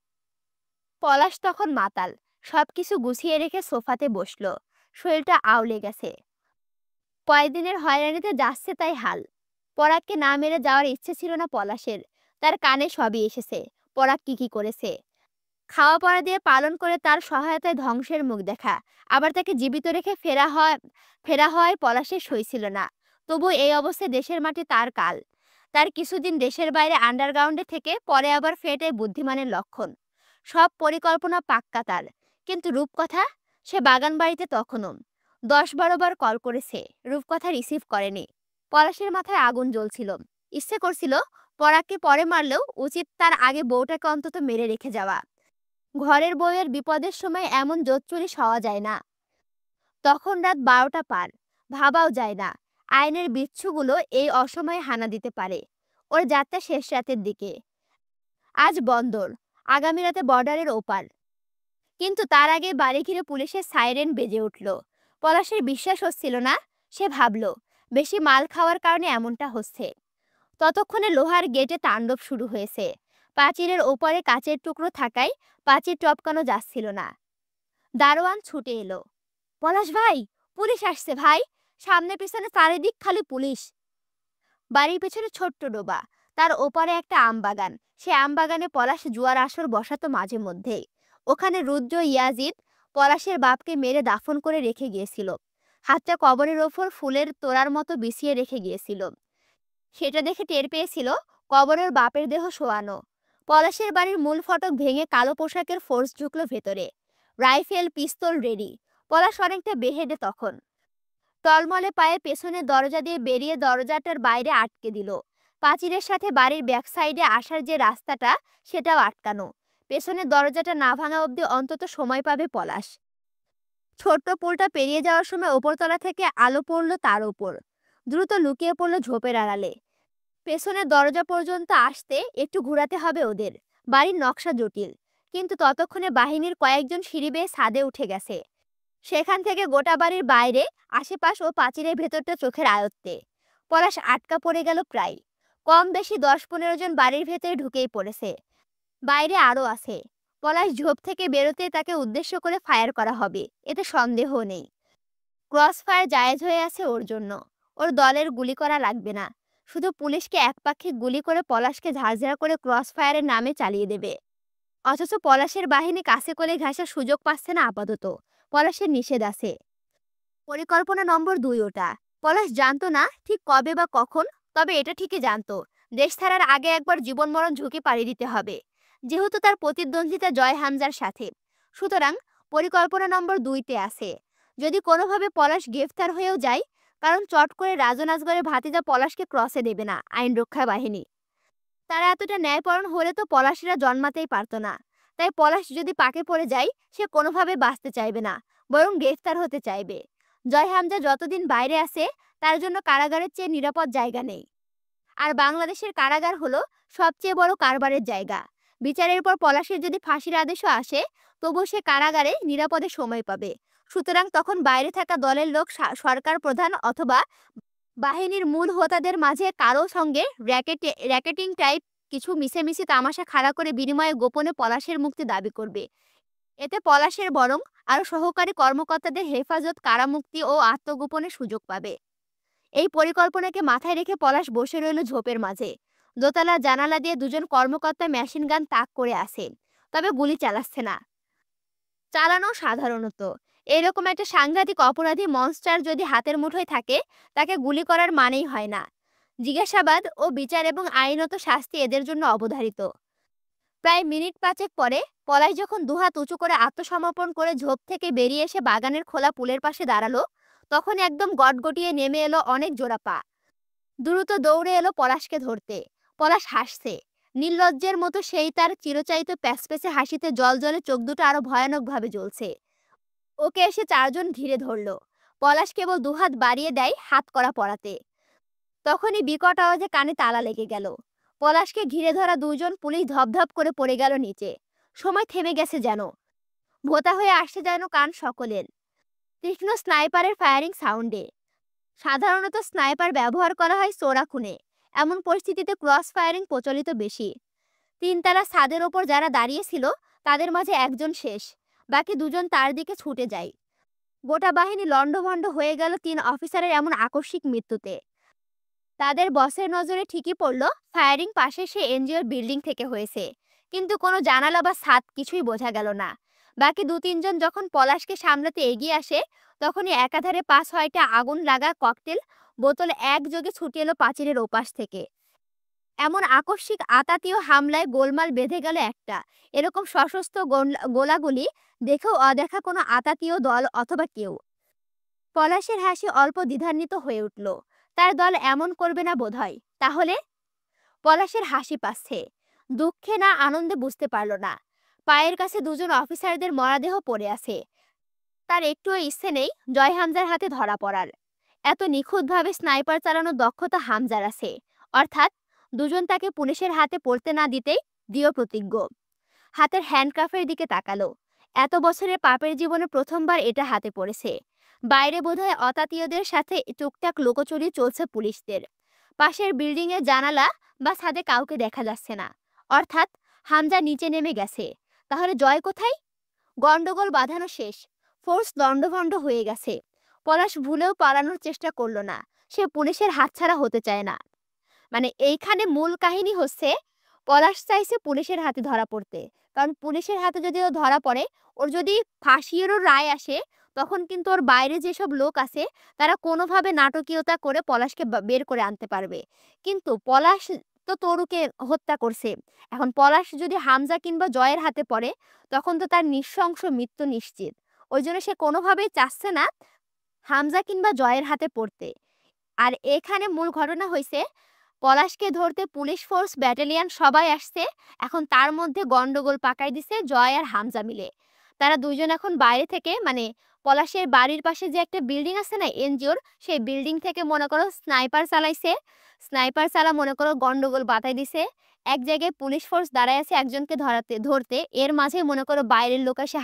পলাশ তখন মাতাল। সবকিছু গুছিয়ে রেখে সোফাতে বসলো। শরীরটা আউলে গেছে। কয়েকদিনের হয়রানিতে যাচ্ছে তাই হাল। পরাগকে না মেরে যাওয়ার ইচ্ছে ছিল না পলাশের। তার কানে সবই এসেছে, পরাগ কি করেছে। খাওয়া পড়া দিয়ে পালন করে তার সহায়তায় ধ্বংসের মুখ দেখা, আবার তাকে জীবিত রেখে ফেরা হওয়ায় পলাশের সইছিল না। তবু এই অবস্থায় দেশের মাটি তার কাল। তার কিছুদিন দেশের বাইরে আন্ডারগ্রাউন্ডে থেকে পরে আবার ফেটে বুদ্ধিমানের লক্ষণ। সব পরিকল্পনা পাক্কা তার। কিন্তু রূপকথা, সে বাগান বাড়িতে তখনও 10-12 বার কল করেছে, রূপকথা রিসিভ করেনি। পলাশের মাথায় আগুন জ্বলছিল। ইচ্ছে করছিল পরাগকে পরে মারলেও উচিত তার আগে বউটাকে অন্তত মেরে রেখে যাওয়া। ঘরের বউয়ের বিপদের সময় এমন জোচ্চুরি সওয়া যায় না। তখন রাত 12টা পার। ভাবাও যায় না আইনের বিচ্ছুগুলো এই অসময়ে হানা দিতে পারে। ওর যাত্রা শেষ রাতের দিকে। আজ বন্দর, আগামী রাতে বর্ডারের ওপার। কিন্তু তার আগে বাড়ি ঘিরে পুলিশের সাইরেন বেজে উঠল। পলাশের বিশ্বাস হচ্ছিল না। সে ভাবল বেশি মাল খাওয়ার কারণে এমনটা হচ্ছে। ততক্ষণে লোহার গেটে তাণ্ডব শুরু হয়েছে। প্রাচীরের ওপারে কাচের টুকরো থাকায় প্রাচীর টপকানো যাচ্ছিল না। দারোয়ান ছুটে এলো। পলাশ ভাই, পুলিশ আসছে ভাই, সামনে পিছনে চারিদিক খালি পুলিশ। বাড়ির পেছনে ছোট্ট ডোবা, তার ওপারে একটা আম বাগান। সে আম বাগানে পলাশ জুয়ার আসর বসাতো মাঝে মধ্যেই। ওখানে রুদ্র ইয়াজিদ পলাশের বাপকে মেরে দাফন করে রেখে গিয়েছিল। হাতটা কবরের ওপর ফুলের তোড়ার মতো বিছিয়ে রেখে গিয়েছিল। সেটা দেখে টের পেয়েছিল কবরের বাপের দেহ শোয়ানো। পলাশের বাড়ির মূল ফটক ভেঙে কালো পোশাকের ফোর্স ঢুকলো ভেতরে। রাইফেল পিস্তল রেডি। পলাশ অনেকটা বেহেডে তখন। টলমলে পায়ে পেছনের দরজা দিয়ে বেরিয়ে দরজাটার বাইরে আটকে দিল। পাঁচিলের সাথে বাড়ির ব্যাক সাইডে আসার যে রাস্তাটা, সেটাও আটকানো। পেছনের দরজাটা না ভাঙা অবধি অন্তত সময় পাবে পলাশ। ছোট্ট পুলটা পেরিয়ে যাওয়ার সময় ওপরতলা থেকে আলো পড়ল তার উপর। দ্রুত লুকিয়ে পড়ল ঝোপের আড়ালে। পেছনের দরজা পর্যন্ত আসতে একটু ঘোরাতে হবে ওদের। বাড়ির নকশা জটিল, কিন্তু ততক্ষণে বাহিনীর কয়েকজন সিঁড়ি বেয়ে ছাদে উঠে গেছে। সেখান থেকে গোটা বাড়ির বাইরে, আশেপাশ ও পাঁচিলের ভেতরটা চোখের আয়ত্তে। পলাশ আটকা পড়ে গেল প্রায়। কম বেশি ১০-১৫ জন বাড়ির ভেতরে ঢুকেই পড়েছে। বাইরে আরও আছে। পলাশ ঝোপ থেকে বেরোতে তাকে উদ্দেশ্য করে ফায়ার করা হবে, এতে সন্দেহ নেই। ক্রস ফায়ার জায়েজ হয়ে আছে ওর জন্য। ওর দলের গুলি করা লাগবে না, শুধু পুলিশকে একপাক্ষিক গুলি করে পলাশকে ঝাঁঝরা করে ক্রস ফায়ারের নামে চালিয়ে দেবে। অথচ পলাশের বাহিনী কাছে কোলে ঘাসার সুযোগ পাচ্ছে না আপাতত। পলাশের নিষেধ আছে। পরিকল্পনা নম্বর ২ ওটা। পলাশ জানতো না ঠিক কবে বা কখন, তবে এটা ঠিকই জানতো দেশ ছাড়ার আগে একবার জীবন মরণ ঝুঁকি পাড়ি দিতে হবে, যেহেতু তার প্রতিদ্বন্দ্বিতা জয় হামজার সাথে। সুতরাং পরিকল্পনা নম্বর ২তে আছে, যদি কোনোভাবে পলাশ গ্রেফতার হয়েও যায়, কারণ চট করে রাজন আসগরের ভাতিজা পলাশকে ক্রসে দেবে না আইন রক্ষা বাহিনী। তারা এতটা ন্যায়পরায়ণ হলে তো পলাশিরা জন্মাতেই পারতো না। তাই পলাশ যদি পাকে পড়ে যায়, সে কোনোভাবে বাঁচতে চাইবে না, বরং গ্রেফতার হতে চাইবে। জয় হামজা যতদিন বাইরে আছে, তার জন্য কারাগারের চেয়ে নিরাপদ জায়গা নেই। আর বাংলাদেশের কারাগার হলো সবচেয়ে বড় কারবারের জায়গা। বিচারের পর পলাশের যদি ফাঁসির আদেশও আসে, তবুও সে কারাগারে নিরাপদে সময় পাবে। সুতরাং তখন বাইরে থাকা দলের লোক সরকার প্রধান অথবা বাহিনীর মূল হোতাদের মাঝে কারো সঙ্গে র্যাকেটিং টাইপ কিছু মিশেমিশি তামাশা খাড়া করে বিনিময়ে গোপনে পলাশের মুক্তি দাবি করবে। এতে পলাশের বরং আরও সহকারী কর্মকর্তাদের হেফাজত, কারামুক্তি ও আত্মগোপনের সুযোগ পাবে। এই পরিকল্পনাকে মাথায় রেখে পলাশ বসে রইল ঝোপের মাঝে। দোতলা জানালা দিয়ে দুজন কর্মকর্তা মেশিন গান তাক করে আসে, তবে গুলি চালাচ্ছে না। চালানো সাধারণত এরকম একটা সাংঘাতিক অপরাধী মনস্টার যদি হাতের মুঠোয় থাকে, তাকে গুলি করার মানেই হয় না। জিজ্ঞাসাবাদ ও বিচার এবং আইনত শাস্তি এদের জন্য অবধারিত। প্রায় মিনিট ৫ পরে পলাশ যখন দুহাত উঁচু করে আত্মসমর্পণ করে ঝোপ থেকে বেরিয়ে এসে বাগানের খোলা পুলের পাশে দাঁড়ালো, তখন একদম গটগটিয়ে নেমে এলো অনেক জোড়া পা। দ্রুত দৌড়ে এলো পলাশকে ধরতে। পলাশ হাসছে নির্লজ্জের মতো, সেই তার চিরচারিত প্যাচপ্যাচে হাসিতে জলজলে চোখ দুটো আরো ভয়ানকভাবে জ্বলছে। ওকে এসে ৪ জন ঘিরে ধরলো। পলাশ কেবল দুহাত বাড়িয়ে দেয় হাত করা পড়াতে। তখনই বিকট আওয়াজে কানে তালা লেগে গেল। পলাশকে ঘিরে ধরা ২ জন পুলিশ ধপধপ করে পড়ে গেল নিচে। সময় থেমে গেছে যেন। ভোঁতা হয়ে আসছে যেন কান সকলের। তীক্ষ্ণ স্নাইপারের ফায়ারিং সাউন্ডে। সাধারণত স্নাইপার ব্যবহার করা হয় চোরা খুনে, এমন পরিস্থিতিতে ক্রস ফায়ারিং প্রচলিত বেশি। ৩ তারা ছাদের ওপর যারা দাঁড়িয়েছিল, তাদের মাঝে একজন শেষ, বাকি ২ জন তার দিকে ছুটে যায়। গোটা বাহিনী লণ্ডভণ্ড হয়ে গেল ৩ অফিসারের এমন আকস্মিক মৃত্যুতে। তাদের বসের নজরে ঠিকই পড়ল ফায়ারিং পাশে সে এনজিওর বিল্ডিং থেকে হয়েছে, কিন্তু কোনো জানালা বা ছাদ কিছুই বোঝা গেল না। বাকি ২-৩ জন যখন পলাশকে সামলাতে এগিয়ে আসে, তখনই একাধারে ৫-৬টা আগুন লাগা ককটেল বোতল একযোগে ছুটে এলো পাঁচিলের ওপাশ থেকে। এমন আকস্মিক আতাতীয় হামলায় গোলমাল বেঁধে গেল একটা। এরকম সশস্ত্র গোলাগুলি দেখেও অদেখা কোনো আতাতীয় দল অথবা কেউ। পলাশের হাসি অল্প দ্বিধান্বিত হয়ে উঠল। তার দল এমন করবে না বোধহয়। তাহলে? পলাশের হাসি পাচ্ছে, দুঃখে না আনন্দে বুঝতে পারল না। পায়ের কাছে ২ জন অফিসারদের মরাদেহ পড়ে আছে। তার একটুও ইচ্ছে নেই জয় হামজার হাতে ধরা পড়ার। এত নিখুঁতভাবে স্নাইপার চালানোর দক্ষতা হামজার আছে, অর্থাৎ ২ জন তাকে পুলিশের হাতে পড়তে না দিতেই দৃঢ় প্রতিজ্ঞ। হাতের হ্যান্ডকাফের দিকে তাকালো। এত বছরের পাপের জীবনে প্রথমবার এটা হাতে পড়েছে। বাইরে বোধহয় অতাতীয়দের সাথে টুকটাক লোকচুরি চলছে পুলিশদের। পাশের বিল্ডিং এর জানালা বা ছাদে কাউকে দেখা যাচ্ছে না, অর্থাৎ হামজা নিচে নেমে গেছে। তাহলে জয় কোথায়? গন্ডগোল বাঁধানো শেষ। ফোর্স লণ্ডভণ্ড হয়ে গেছে। পলাশ ভুলেও পালানোর চেষ্টা করল না। সে পুলিশের হাতছাড়া হতে চায় না। মানে এইখানে মূল কাহিনী হচ্ছে পলাশ চাইছে পুলিশের হাতে ধরা পড়তে। কারণ পুলিশের হাতে যদি ও ধরা পড়ে, ওর যদি ফাঁসিয়েরও রায় আসে, তখন কিন্তু ওর বাইরে যেসব লোক আছে তারা কোনোভাবে নাটকীয়তা করে পলাশকে বের করে আনতে পারবে। কিন্তু পলাশ তো তরুকে হত্যা করছে। এখন পলাশ যদি হামজা কিংবা জয়ের হাতে পড়ে, তখন তো তার নৃশংস মৃত্যু নিশ্চিত। ওই জন্য সে কোনোভাবেই চাচ্ছে না হামজা কিংবা জয়ের হাতে পড়তে। আর এখানে মূল ঘটনা হইছে পলাশকে ধরতে পুলিশ ফোর্স ব্যাটালিয়ন সবাই আসছে। এখন তার মধ্যে গন্ডগোল পাকাই দিছে জয় আর হামজা মিলে। তারা দুইজন এখন বাইরে থেকে মানে পলাশের বাড়ির পাশে যে একটা বিল্ডিং আছে না এনজিওর, সেই বিল্ডিং থেকে মনে করো স্নাইপার চালাইছে। স্নাইপার চালা মনে করো গন্ডগোল বাতাই দিছে। এক জায়গায় পুলিশ ফোর্স দাঁড়ায় আছে একজনকে ধরতে, এর মাঝে মনে করো বাইরের লোক এসে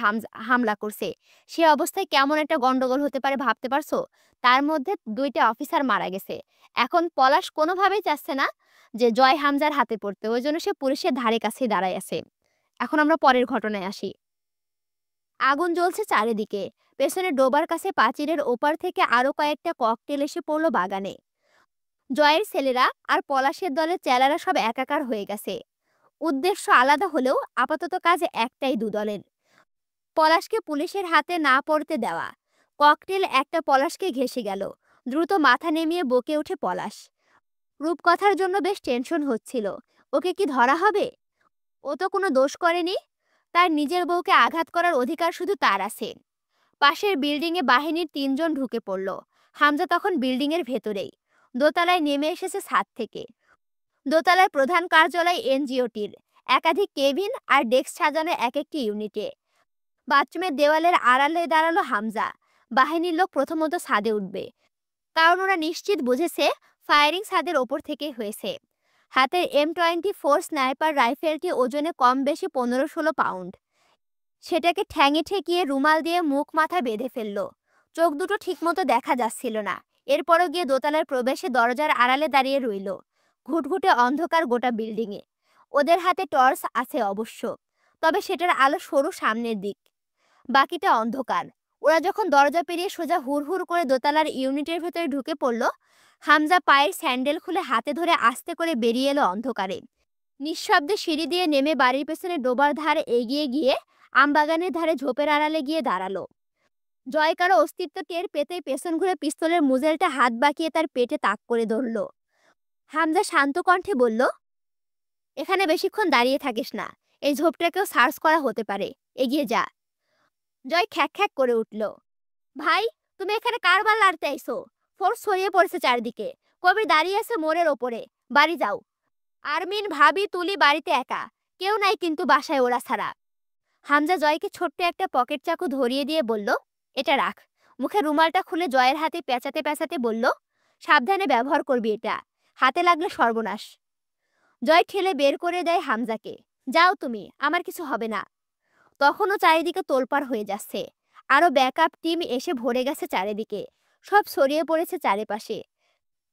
হামলা করছে। সে অবস্থায় কেমন একটা গন্ডগোল হতে পারে ভাবতে পারছো? তার মধ্যে ২টা অফিসার মারা গেছে। এখন পলাশ কোনোভাবেই চাচ্ছে না যে জয় হামজার হাতে পড়তে। ওই জন্য সে পুলিশের ধারে কাছেই দাঁড়ায় আছে। এখন আমরা পরের ঘটনায় আসি। আগুন জ্বলছে চারিদিকে। পেছনে ডোবার কাছে পাঁচিলের ওপার থেকে আরো কয়েকটা ককটেল এসে পড়লো বাগানে। জয়ের ছেলেরা আর পলাশের দলের চেলারা সব একাকার হয়ে গেছে। উদ্দেশ্য আলাদা হলেও আপাতত কাজ একটাই দুদলের, পলাশকে পুলিশের হাতে না পড়তে দেওয়া। ককটেল একটা পলাশকে ঘেঁষে গেল। দ্রুত মাথা নেমিয়ে বকে ওঠে পলাশ। রূপকথার জন্য বেশ টেনশন হচ্ছিল। ওকে কি ধরা হবে? ও তো কোনো দোষ করেনি। তার নিজের বউকে আঘাত করার অধিকার শুধু তার আছে। পাশের বিল্ডিংয়ে বাহিনীর ৩ জন ঢুকে পড়ল। হামজা তখন বিল্ডিংয়ের ভেতরেই দোতলায় নেমে এসেছে ছাদ থেকে। দোতলার প্রধান কার্যালয় এনজিওটির, একাধিক কেবিন আর ডেস্ক সাজানো এক একটি ইউনিটে। বাথরুমের দেওয়ালের আড়ালে দাঁড়ালো হামজা। বাহিনীর লোক প্রথমত ছাদে উঠবে, কারণ ওরা নিশ্চিত বুঝেছে ফায়ারিং ছাদের ওপর থেকেই হয়েছে। হাতের M24 স্নাইপার রাইফেলটি ওজনে কম বেশি ১৫-১৬ পাউন্ড। সেটাকে ঠ্যাঙে ঠেকিয়ে রুমাল দিয়ে মুখ মাথা বেঁধে ফেললো। চোখ দুটো ঠিকমতো দেখা যাচ্ছিল না। এরপরও গিয়ে দোতলার প্রবেশে দরজার আড়ালে দাঁড়িয়ে রইল। ঘুটঘুটে অন্ধকার গোটা বিল্ডিংয়ে। ওদের হাতে টর্চ আছে অবশ্য, তবে সেটার আলো সরু সামনের দিক, বাকিটা অন্ধকার। ওরা যখন দরজা পেরিয়ে সোজা হুড়হুড় করে দোতলার ইউনিটের ভেতরে ঢুকে পড়ল, হামজা পায়ের স্যান্ডেল খুলে হাতে ধরে আস্তে করে বেরিয়ে এলো অন্ধকারে। নিঃশব্দে সিঁড়ি দিয়ে নেমে বাড়ির পেছনে ডোবার ধারে এগিয়ে গিয়ে আমবাগানের ধারে ঝোপের আড়ালে গিয়ে দাঁড়ালো। জয় কারো অস্তিত্ব টের পেতেই পেছন ঘুরে পিস্তলের মুজেলটা হাত বাঁকিয়ে তার পেটে তাক করে ধরল। হামজা শান্ত কণ্ঠে বলল, এখানে বেশিক্ষণ দাঁড়িয়ে থাকিস না। এই ঝোপটাকেও সার্চ করা হতে পারে, এগিয়ে যা। জয় খ্যাক খ্যাক করে উঠল। ভাই, তুমি এখানে কারবার লাড়তে আইছো? ফোর্স ছড়িয়ে পড়েছে চারদিকে। কবির দাঁড়িয়ে আছে মোড়ের ওপরে। বাড়ি যাও। আরমিন, ভাবি, তুলি বাড়িতে একা। কেউ নাই কিন্তু বাসায় ওরা ছাড়া। হামজা জয়কে ছোট্ট একটা পকেট চাকু ধরিয়ে দিয়ে বলল, এটা রাখ। মুখে রুমালটা খুলে জয়ের হাতে পেঁচাতে পেঁচাতে বলল, সাবধানে ব্যবহার করবি এটা, হাতে লাগলে সর্বনাশ। জয় ঠেলে বের করে দেয় হামজাকে। যাও তুমি, আমার কিছু হবে না। তখনও চারিদিকে তোলপাড় হয়ে যাচ্ছে। আরো ব্যাকআপ টিম এসে ভরে গেছে চারিদিকে। সব ছড়িয়ে পড়েছে চারিপাশে।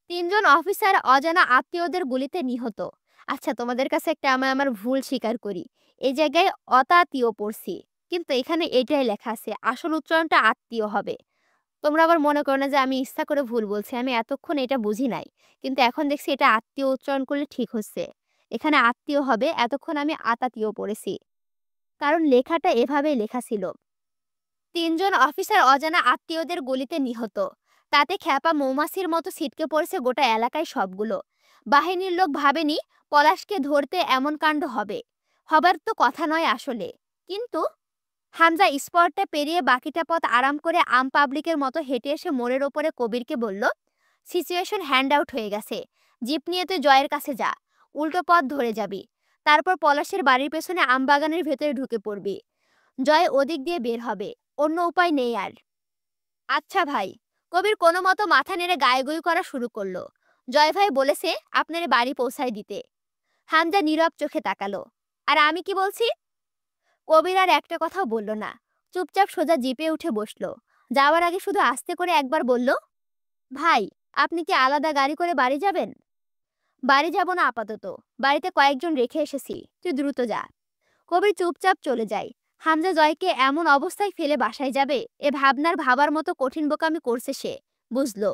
৩ জন অফিসার অজানা আত্মীয়দের গুলিতে নিহত। আচ্ছা, তোমাদের কাছে একটা আমার ভুল স্বীকার করি। এই জায়গায় অতাত্মীয় পড়ছি, কিন্তু এখানে এটাই লেখা আছে, আসল উচ্চারণটা আত্মীয় হবে। তোমরা আবার মনে করো না যে আমি ইচ্ছা করে ভুল বলছি। আমি এতক্ষণ এটা বুঝি নাই, কিন্তু এখন দেখছি এটা আত্মীয় উচ্চারণ করলে ঠিক হচ্ছে। এখানে আত্মীয় হবে, এতক্ষণ আমি আতাতীয় পড়েছি, কারণ লেখাটা এভাবেই লেখা ছিল। ৩ জন অফিসার অজানা আত্মীয়দের গুলিতে নিহত। তাতে খ্যাপা মৌমাছির মতো ছিটকে পড়েছে গোটা এলাকায় সবগুলো। বাহিনীর লোক ভাবেনি পলাশকে ধরতে এমন কাণ্ড হবে। হবার তো কথা নয় আসলে। কিন্তু হামজা স্পটটা পেরিয়ে বাকিটা পথ আরাম করে আম পাবলিকের মতো হেঁটে এসে মোড়ের ওপরে কবিরকে বলল, সিচুয়েশন হ্যান্ড আউট হয়ে গেছে। জিপ নিয়ে তুই জয়ের কাছে যা। উল্টো পথ ধরে যাবি। তারপর পলাশের বাড়ির পেছনে আমবাগানের ভেতরে ঢুকে পড়বি। জয় ওদিক দিয়ে বের হবে, অন্য উপায় নেই আর। আচ্ছা ভাই। কবির কোনো মতো মাথা নেড়ে গায়েগুই করা শুরু করলো। জয় ভাই বলেছে আপনার বাড়ি পৌঁছায় দিতে। হামজা নীরব চোখে তাকালো। আর আমি কি বলছি? কবির আর একটা কথাও বলল না। চুপচাপ সোজা জিপে উঠে বসলো। যাওয়ার আগে শুধু আস্তে করে একবার বলল, ভাই, আপনি কি আলাদা গাড়ি করে বাড়ি যাবেন? বাড়ি যাব না আপাতত, বাড়িতে কয়েকজন রেখে এসেছি, তুই দ্রুত যা। কবির চুপচাপ চলে যায়। হামজা জয়কে এমন অবস্থায় ফেলে বাসায় যাবে, এ ভাবনার ভাবার মতো কঠিন বোকামি করছে সে, বুঝলো।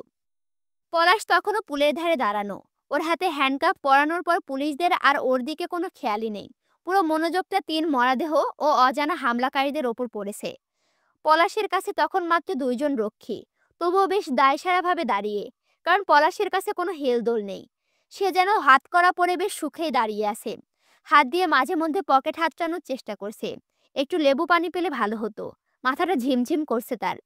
পলাশ তখনও পুলের ধারে দাঁড়ানো। ওর হাতে হ্যান্ডকাফ পরানোর পর পুলিশদের আর ওর দিকে কোনো খেয়ালই নেই। পুরো মনোযোগটা ৩ মরাদেহ ও অজানা হামলাকারীদের ওপর পড়েছে। পলাশের কাছে তখন মাত্র ২ জন রক্ষী, তবুও বেশ দায়সারাভাবে দাঁড়িয়ে, কারণ পলাশের কাছে কোনো হেলদোল নেই। সে যেন হাতকড়া পরে বেশ সুখেই দাঁড়িয়ে আছে। হাত দিয়ে মাঝে মধ্যে পকেট হাতড়ানোর চেষ্টা করছে। একটু লেবু পানি পেলে ভালো হতো। মাথাটা ঝিমঝিম করছে তার।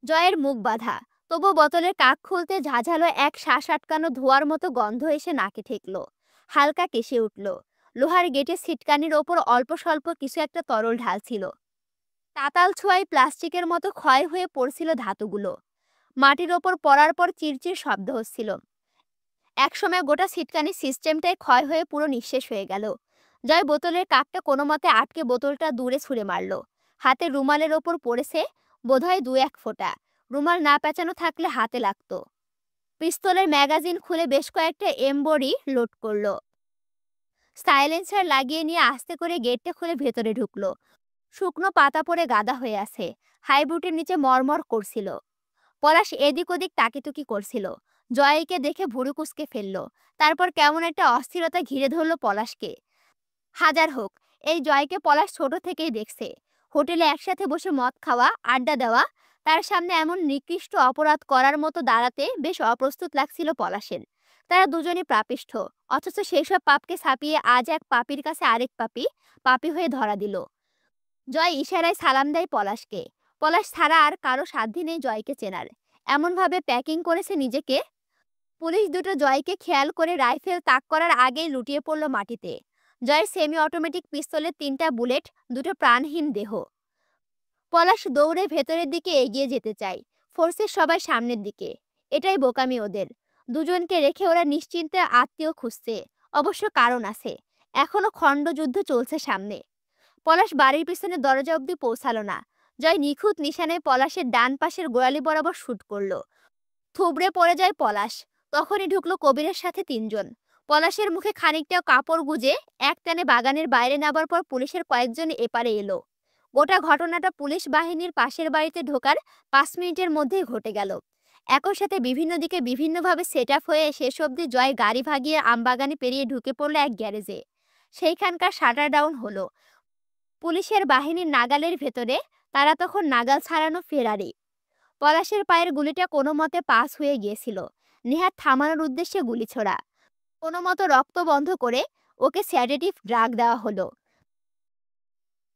জয়ের মুখ বাঁধা, তবুও বোতলের কাক খুলতে ঝাঝালো এক শ্বাস আটকানো ধোঁয়ার মতো গন্ধ এসে নাকে ঠেকল। হালকা কেসে উঠল। লোহার গেটের ছিটকানির ওপর অল্প স্বল্প কিছু একটা তরল ঢালছিল। তাতাল ছোঁয়ায় প্লাস্টিকের মতো ক্ষয় হয়ে পড়ছিল ধাতুগুলো। মাটির ওপর পড়ার পর চিরচির শব্দ হচ্ছিল। একসময় গোটা ছিটকানি সিস্টেমটাই ক্ষয় হয়ে পুরো নিঃশেষ হয়ে গেল। জয় বোতলের কাকটা কোনো মতে আটকে বোতলটা দূরে ছুঁড়ে মারল। হাতে রুমালের ওপর পড়েছে বোধহয় ২-১ ফোঁটা। রুমাল না পেঁচানো থাকলে হাতে লাগতো। পিস্তলের ম্যাগাজিন খুলে বেশ কয়েকটা এমবডি লোড করলো। সাইলেন্সার লাগিয়ে নিয়ে আস্তে করে গেটটা খুলে ভেতরে ঢুকলো। শুকনো পাতা পড়ে গাদা হয়ে আছে। হাইবুটের নিচে মরমর করছিল। পলাশ এদিক ওদিক তাকিতুকি করছিল। জয়কে দেখে ভুরু কুঁচকে ফেলল। তারপর কেমন একটা অস্থিরতা ঘিরে ধরল পলাশকে। হাজার হোক, এই জয়কে পলাশ ছোট থেকেই দেখছে। হোটেলে একসাথে বসে মদ খাওয়া, আড্ডা দেওয়া, তার সামনে এমন নিকৃষ্ট অপরাধ করার মতো দাঁড়াতে বেশ অপ্রস্তুত লাগছিল পলাশের। তারা দুজনই পাপিষ্ঠ, অথচ সেই সব পাপকে ছাপিয়ে আজ এক পাপীর কাছে আরেক পাপী পাপী হয়ে ধরা দিল। জয় ইশারায় সালাম দেয় পলাশকে। পলাশ ছাড়া আর কারো সাধ্যি নেই জয়কে চেনার। এমনভাবে প্যাকিং করেছে নিজেকে। পুলিশ দুটো জয়কে খেয়াল করে রাইফেল তাক করার আগেই লুটিয়ে পড়ল মাটিতে। জয়ের সেমি অটোমেটিক পিস্তলের ৩টা বুলেট, দুটো প্রাণহীন দেহ। পলাশ দৌড়ে ভেতরের দিকে এগিয়ে যেতে চায়। ফোর্সের সবাই সামনের দিকে। এটাই বোকামি ওদের। দুজনকে রেখে ওরা নিশ্চিন্তে আত্মীয় খুঁজছে। অবশ্য কারণ আছে। এখনো খণ্ডযুদ্ধ চলছে সামনে। পলাশ বাড়ির পিছনে দরজা অবধি পৌঁছালো না। জয় নিখুঁত নিশানায় পলাশের ডান পাশের গোড়ালি বরাবর শুট করলো। থুবড়ে পড়ে যায় পলাশ। তখনই ঢুকলো কবিরের সাথে ৩ জন। পলাশের মুখে খানিকটা কাপড় গুজে একটানে বাগানের বাইরে নামার পর পুলিশের কয়েকজন এপারে এলো। গোটা ঘটনাটা পুলিশ বাহিনীর পাশের বাড়িতে ঢোকার ৫ মিনিটের মধ্যেই ঘটে গেল। একই সাথে বিভিন্ন দিকে বিভিন্নভাবে সেট আপ হয়ে শেষ অবধি জয় গাড়ি ভাগিয়ে আমবাগানে পেরিয়ে ঢুকে পড়লো এক গ্যারেজে। সেইখানকার শাটার ডাউন হলো। পুলিশের বাহিনীর নাগালের ভেতরে। তারা তখন নাগাল ছাড়ানো ফেরারি। পলাশের পায়ের গুলিটা কোনো মতে পাস হয়ে গিয়েছিল। নেহাত থামানোর উদ্দেশ্যে গুলি ছোড়া। কোনো মতো রক্ত বন্ধ করে ওকে স্যাডেটিভ ড্রাগ দেওয়া হলো।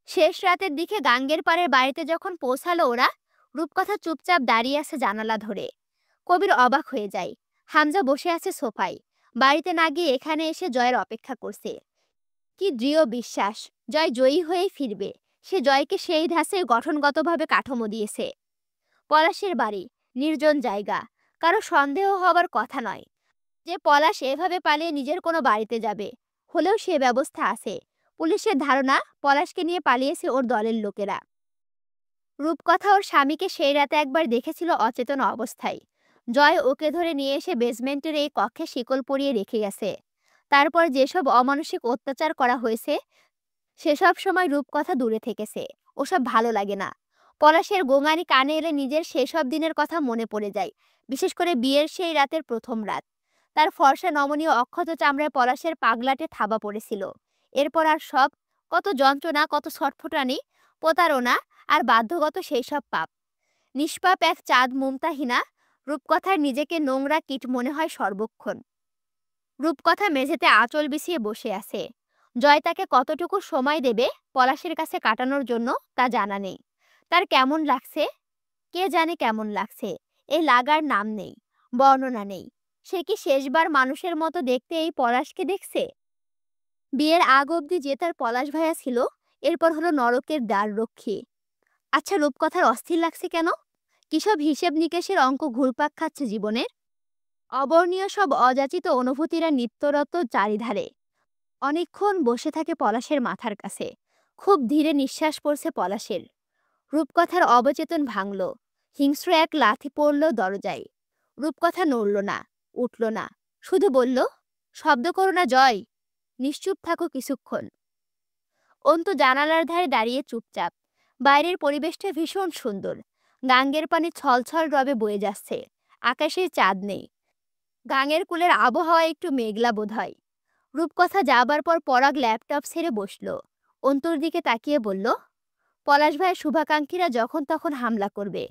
শেষ রাতের দিকে গাঙ্গের পাড়ের বাড়িতে যখন পৌঁছালো ওরা, রূপকথা চুপচাপ দাঁড়িয়ে আছে জানালা ধরে। কবির অবাক হয়ে যায়। হামজা বসে আছে সোফায়। বাড়িতে না গিয়ে এখানে এসে জয়ের অপেক্ষা করছে। কি দৃঢ় বিশ্বাস, জয় জয়ী হয়েই ফিরবে। সে জয়কে সেই ধাঁচে গঠনগতভাবে কাঠামো দিয়েছে। পলাশের বাড়ি, নির্জন জায়গা। কারো সন্দেহ হবার কথা নয় যে পলাশ এভাবে পালিয়ে নিজের কোনো বাড়িতে যাবে। হলেও সে ব্যবস্থা আছে। পুলিশের ধারণা পলাশকে নিয়ে পালিয়েছে ওর দলের লোকেরা। রূপকথা ওর স্বামীকে সেই রাতে একবার দেখেছিল অচেতন অবস্থায়। জয় ওকে ধরে নিয়ে এসে বেসমেন্টের এই কক্ষে শিকল পরিয়ে রেখে গেছে। তারপর যেসব অমানসিক অত্যাচার করা হয়েছে সেসব সময় রূপকথা দূরে থেকেছে। ওসব ভালো লাগে না। পলাশের গোঙানি কানে এলে নিজের সেসব দিনের কথা মনে পড়ে যায়। বিশেষ করে বিয়ের সেই রাতের প্রথম রাত। তার ফর্সা নমনীয় অক্ষত চামড়ায় পলাশের পাগলাটে থাবা পড়েছিল। এরপর আর সব, কত যন্ত্রণা, কত ছটফটানি, প্রতারণা আর বাধ্যগত সেই সব পাপ। নিষ্পাপ এক চাঁদ মুমতাহিনা রূপকথার নিজেকে নোংরা কীট মনে হয় সর্বক্ষণ। রূপকথা মেঝেতে আঁচল বিছিয়ে বসে আছে। জয় তাকে কতটুকু সময় দেবে পলাশের কাছে কাটানোর জন্য তা জানা নেই। তার কেমন লাগছে, কে জানে কেমন লাগছে। এই লাগার নাম নেই, বর্ণনা নেই। সে কি শেষবার মানুষের মতো দেখতে এই পলাশকে দেখছে? বিয়ের আগ অবধি যে তার পলাশ ভাইয়া ছিল, এরপর হলো নরকের দ্বার রক্ষী। আচ্ছা, রূপকথার অস্থির লাগছে কেন? কিসব হিসেব নিকেশের অঙ্ক ঘুরপাক খাচ্ছে জীবনের। অবর্ণীয় সব অযাচিত অনুভূতিরা নিত্যরত চারিধারে। অনেকক্ষণ বসে থাকে পলাশের মাথার কাছে। খুব ধীরে নিঃশ্বাস পড়ছে পলাশের। রূপকথার অবচেতন ভাঙল। হিংস্র এক লাথি পড়ল দরজায়। রূপকথা নড়ল না, উঠল না, শুধু বলল, শব্দ করো না জয়, নিশ্চুপ থাকো কিছুক্ষণ। অন্তু জানালার ধারে দাঁড়িয়ে চুপচাপ। বাইরের পরিবেশটা ভীষণ সুন্দর। গাঙ্গের পানি ছলছল রবে বয়ে যাচ্ছে। আকাশে চাঁদ নেই। গাঙের কুলের আবহাওয়া একটু মেঘলা বোধ হয়। রূপকথা যাবার পর পরাগ ল্যাপটপ ছেড়ে বসলো। অন্তুর দিকে তাকিয়ে বলল, পলাশ ভাইয়ের শুভাকাঙ্ক্ষীরা যখন তখন হামলা করবে,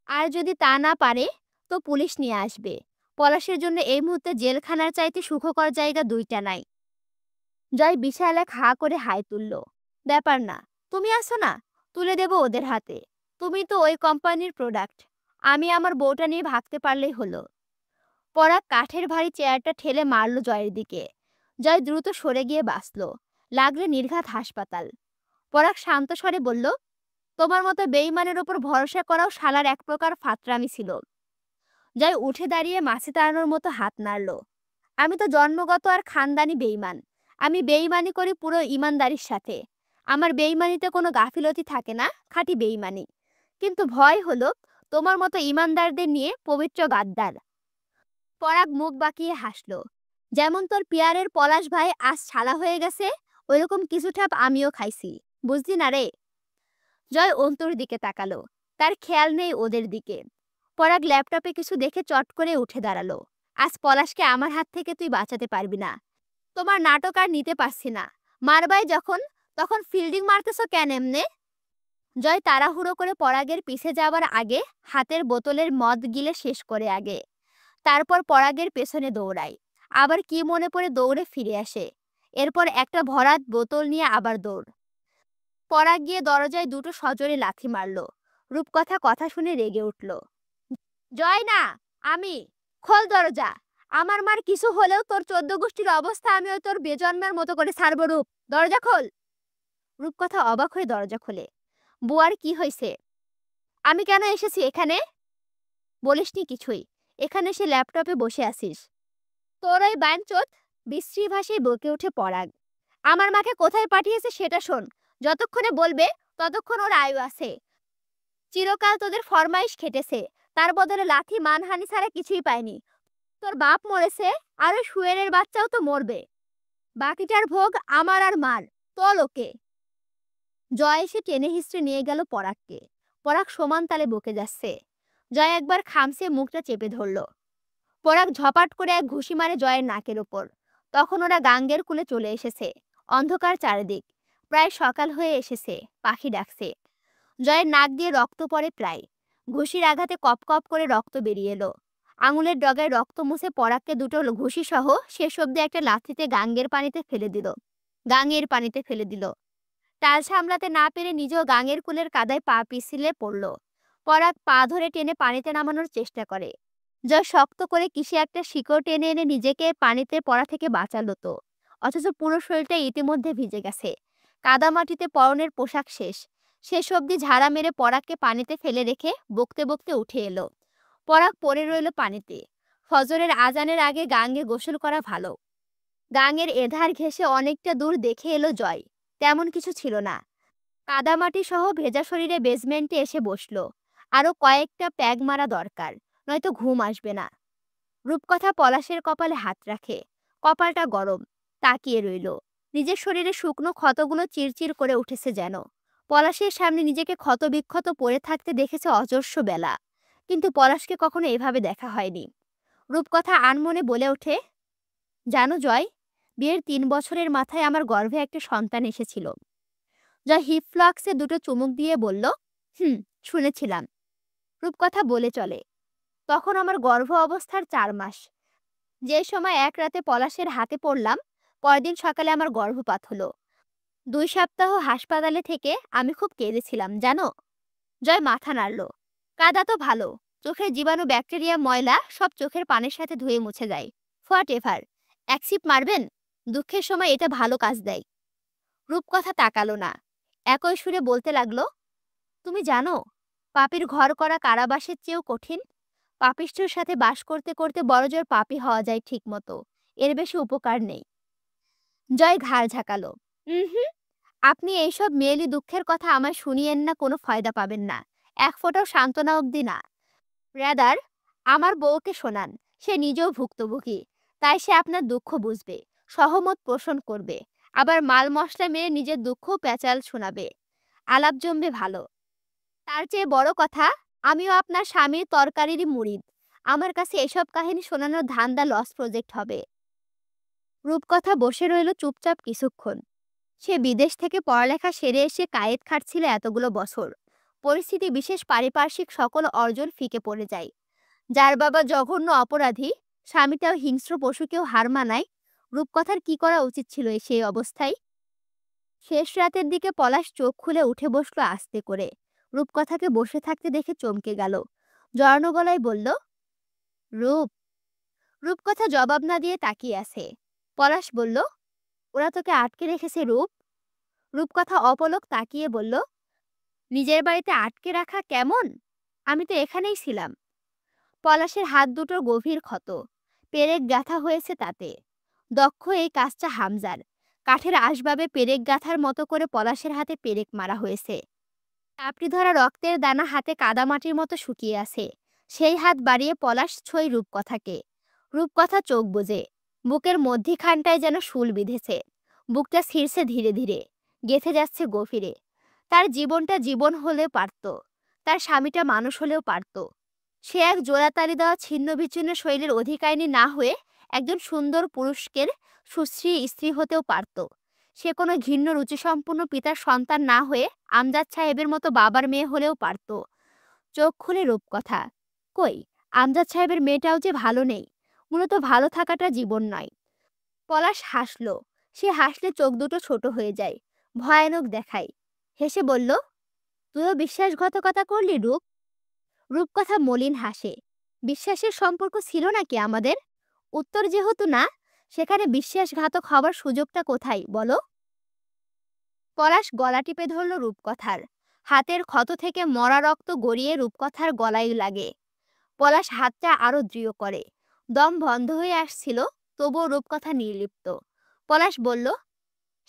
আর যদি তা না পারে তো পুলিশ নিয়ে আসবে। পলাশের জন্য এই মুহূর্তে জেলখানার চাইতে সুখকর জায়গা দুইটা নাই। জয় বিশাল এক হা করে হাই তুলল। ব্যাপার না, তুমি আসো না, তুলে দেব ওদের হাতে। তুমি তো ওই কোম্পানির প্রোডাক্ট, আমি আমার বউটা নিয়ে ভাগতে পারলেই হলো। পরাগ কাঠের ভারী চেয়ারটা ঠেলে মারল জয়ের দিকে। জয় দ্রুত সরে গিয়ে বাঁচল। লাগলে নির্ঘাত হাসপাতাল। পরাগ শান্ত স্বরে বলল, তোমার মতো বেঈমানের ওপর ভরসা করাও শালার এক প্রকার ফাত্রামি ছিল। জয় উঠে দাঁড়িয়ে মাছি তাড়ানোর মতো হাত নাড়ল। আমি তো জন্মগত আর খানদানি বেঈমান। আমি বেঈমানি করি পুরো ইমানদারির সাথে। আমার বেঈমানিতে কোনো গাফিলতি থাকে না, খাঁটি বেঈমানি। কিন্তু ভয় হলো তোমার মতো ইমানদারদের নিয়ে পবিত্র গাদ্দার। পরাগ মুখ বাঁকিয়ে হাসল। যেমন তোর পিয়ারের পলাশ ভাই আজ ছালা হয়ে গেছে, ওইরকম কিছু ঠাপ আমিও খাইছি, বুঝলি না রে? জয় অন্তুর দিকে তাকালো। তার খেয়াল নেই ওদের দিকে। পরাগ ল্যাপটপে কিছু দেখে চট করে উঠে দাঁড়ালো। আজ পলাশকে আমার হাত থেকে তুই বাঁচাতে পারবি না। তোমার নাটক আর নিতে পারছি না। মারবাই যখন, তখন ফিল্ডিং মারতেছো কেন এমনে? জয় তাড়াহুড়ো করে পরাগের পিছে যাবার আগে হাতের বোতলের মদ গিলে শেষ করে আগে, তারপর পরাগের পেছনে দৌড়ায়। আবার কি মনে পড়ে দৌড়ে ফিরে আসে। এরপর একটা ভরাট বোতল নিয়ে আবার দৌড়। পরাগ গিয়ে দরজায় দুটো সজোরে লাথি মারল। রূপকথা কথা শুনে রেগে উঠল। জয় না, আমি। খোল দরজা। আমার মার কিছু হলেও তোর 14 গোষ্ঠীর অবস্থা আমি ওই তোর বেজন্মের মতো করে ছাড়বো। রূপ, দরজা খোল। রূপকথা অবাক হয়ে দরজা খোলে। বুয়ার কি হয়েছে? আমি কেন এসেছি এখানে? বলিসনি কিছুই। এখানে সে ল্যাপটপে বসে আছিস। তোর ওই বাইনচোদ, বিশ্রী ভাষায় বকে উঠে পরাগ। আমার মাকে কোথায় পাঠিয়েছে সেটা শোন। যতক্ষণে বলবে ততক্ষণ ওর আয়ু আছে। চিরকাল তোদের ফরমাইশ খেটেছে, তার বদলে লাথি মানহানি ছাড়া কিছুই পায়নি। তোর বাপ মরেছে, আর ওই শুয়েরের বাচ্চাও তো মরবে। বাকিটার ভোগ আমার আর মার। তল ওকে। জয় এসে টেনে হিস্ট্রে নিয়ে গেল পরাগকে। পরাগ সমান তালে বকে যাচ্ছে। জয় একবার খামছে মুখটা চেপে ধরল। পরাগ ঝপাট করে এক ঘুষি মারে জয়ের নাকের ওপর। তখন ওরা গাঙ্গের কূলে চলে এসেছে। অন্ধকার চারিদিক। প্রায় সকাল হয়ে এসেছে। পাখি ডাকছে। জয়ের নাক দিয়ে রক্ত পড়ে প্রায়। ঘুষির আঘাতে কপ কপ করে রক্ত বেরিয়ে এলো। আঙুলের ডগায় রক্ত মুছে পরাগকে দুটো ঘুষি সহ শেষ অব্দি একটা লাথিতে গাঙ্গের পানিতে ফেলে দিল। টাল সামলাতে না পেরে নিজেও গাঙের কুলের কাদায় পা পিছলে পড়ল। পরাগ পা ধরে টেনে পানিতে নামানোর চেষ্টা করে। জয় শক্ত করে কিসে একটা শিকড় টেনে এনে নিজেকে পানিতে পড়া থেকে বাঁচালো তো। অথচ পুরো শরীরটা ইতিমধ্যে ভিজে গেছে। কাদামাটিতে পরনের পোশাক শেষ অবধি ঝাড়া মেরে পরাগকে পানিতে ফেলে রেখে বকতে বকতে উঠে এলো। পরাগ পড়ে রইল পানিতে। ফজরের আজানের আগে গাঙ্গে গোসল করা ভালো। গাঙের এধার ঘেঁষে অনেকটা দূর দেখে এলো জয়। তেমন কিছু ছিল না। কাদামাটি সহ ভেজা শরীরে বেসমেন্টে এসে বসলো। আরো কয়েকটা প্যাগ মারা দরকার, নয়তো ঘুম আসবে না। রূপকথা পলাশের কপালে হাত রাখে। কপালটা গরম। তাকিয়ে রইল। নিজের শরীরে শুকনো ক্ষতগুলো চিরচির করে উঠেছে যেন। পলাশের সামনে নিজেকে ক্ষতবিক্ষত পড়ে থাকতে দেখেছে অজস্র বেলা, কিন্তু পলাশকে কখনো এভাবে দেখা হয়নি। রূপকথা আনমনে বলে ওঠে, জানো জয়, বিয়ের 3 বছরের মাথায় আমার গর্ভে একটা সন্তান এসেছিল। জয় হিপ ফ্লাক্সে দুটো চুমুক দিয়ে বলল, শুনেছিলাম। রূপকথা বলে চলে, তখন আমার গর্ভ অবস্থার 4 মাস। যে সময় এক রাতে পলাশের হাতে পড়লাম, পরদিন সকালে আমার গর্ভপাত হলো। 2 সপ্তাহ হাসপাতালে থেকে আমি খুব কেঁদেছিলাম জানো। জয় মাথা নাড়ল। কাদা তো ভালো, চোখের জীবাণু ব্যাকটেরিয়া ময়লা সব চোখের পানির সাথে ধুয়ে মুছে যায়। What ever. এক সিপ মারবেন? দুঃখের সময় এটা ভালো কাজ দেয়। রূপকথা তাকালো না। একই সুরে বলতে লাগলো, তুমি জানো, পাপীর ঘর করা কারাবাসের চেয়েও কঠিন। পাপিষ্ঠের সাথে বাস করতে করতে বড়জোর পাপী হওয়া যায় ঠিক মতো, এর বেশি উপকার নেই। জয় ঘাড় ঝাঁকালো। হুম, আপনি এইসব মেয়েলি দুঃখের কথা আমায় শুনিয়েন না, কোনো ফায়দা পাবেন না। এক ফোঁটাও সান্ত্বনা অবধি না। রাদার আমার বউকে শোনান। সে নিজেও ভুক্তভোগী, তাই সে আপনার দুঃখ বুঝবে, সহমত পোষণ করবে, আবার মাল মশলা মেরে নিজের দুঃখ প্যাচাল শোনাবে। আলাপ জমবে ভালো। তার চেয়ে বড় কথা, আমিও আপনার স্বামীর তরকারিরই মুরিদ। আমার কাছে এসব কাহিনী শোনানোর ধান্দা লস প্রজেক্ট হবে। রূপকথা বসে রইল চুপচাপ কিছুক্ষণ। সে বিদেশ থেকে পড়ালেখা সেরে এসে কায়েত খাটছিল এতগুলো বছর। পরিস্থিতি বিশেষ পারিপার্শ্বিক সকল অর্জন ফিকে পড়ে যায়। যার বাবা জঘন্য অপরাধী, স্বামীটাও হিংস্র পশুকেও হার মানায়, রূপকথার কি করা উচিত ছিল সেই অবস্থায়? শেষ রাতের দিকে পলাশ চোখ খুলে উঠে বসলো আস্তে করে। রূপকথাকে বসে থাকতে দেখে চমকে গেল। জড়ানো গলায় বলল, রূপ। রূপকথা জবাব না দিয়ে তাকিয়ে আছে। পলাশ বলল, ওরা তোকে আটকে রেখেছে রূপ? রূপকথা অপলক তাকিয়ে বলল, নিজের বাড়িতে আটকে রাখা কেমন? আমি তো এখানেই ছিলাম। পলাশের হাত দুটোর গভীর ক্ষত, পেরেক গাঁথা হয়েছে তাতে। দক্ষ এই কাজটা হামজার। কাঠের আসবাবে পেরেক গাঁথার মতো করে পলাশের হাতে পেরেক মারা হয়েছে। চাপড়ি ধরা রক্তের দানা হাতে কাদামাটির মতো শুকিয়ে আছে। সেই হাত বাড়িয়ে পলাশ ছোঁয় রূপকথাকে। রূপকথা চোখ বুজে। বুকের মধ্যিখানটায় যেন শুল বিঁধেছে। বুকটা ছিঁড়ছে ধীরে ধীরে, গেঁথে যাচ্ছে গভীরে। তার জীবনটা জীবন হলেও পারত, তার স্বামীটা মানুষ হলেও পারত। সে এক জোড়াতালি দেওয়া ছিন্ন বিচ্ছিন্ন শৈলীর অধিকারিণী না হয়ে একজন সুন্দর পুরুষের সুশ্রী স্ত্রী হতেও পারত। সে কোনো ঘৃণ্য রুচিসম্পন্ন পিতার সন্তান না হয়ে আমজাদ সাহেবের মতো বাবার মেয়ে হলেও পারত। চোখ খুলে রূপকথা, কই, আমজাদ সাহেবের মেয়েটাও যে ভালো নেই। মূলত ভালো থাকাটা জীবন নয়। পলাশ হাসল। সে হাসলে চোখ দুটো ছোট হয়ে যায়, ভয়ানক দেখায়। হেসে বলল, তুইও বিশ্বাসঘাতকতা করলি রূপ? রূপকথা মলিন হাসে। বিশ্বাসের সম্পর্ক ছিল নাকি আমাদের? উত্তর যেহেতু না, সেখানে বিশ্বাসঘাতক হবার সুযোগটা কোথায় বলো? পলাশ গলা টিপে ধরল রূপকথার। হাতের ক্ষত থেকে মরা রক্ত গড়িয়ে রূপকথার গলায় লাগে। পলাশ হাতটা আরো দৃঢ় করে। দম বন্ধ হয়ে আসছিল, তবুও রূপকথা নির্লিপ্ত। পলাশ বলল,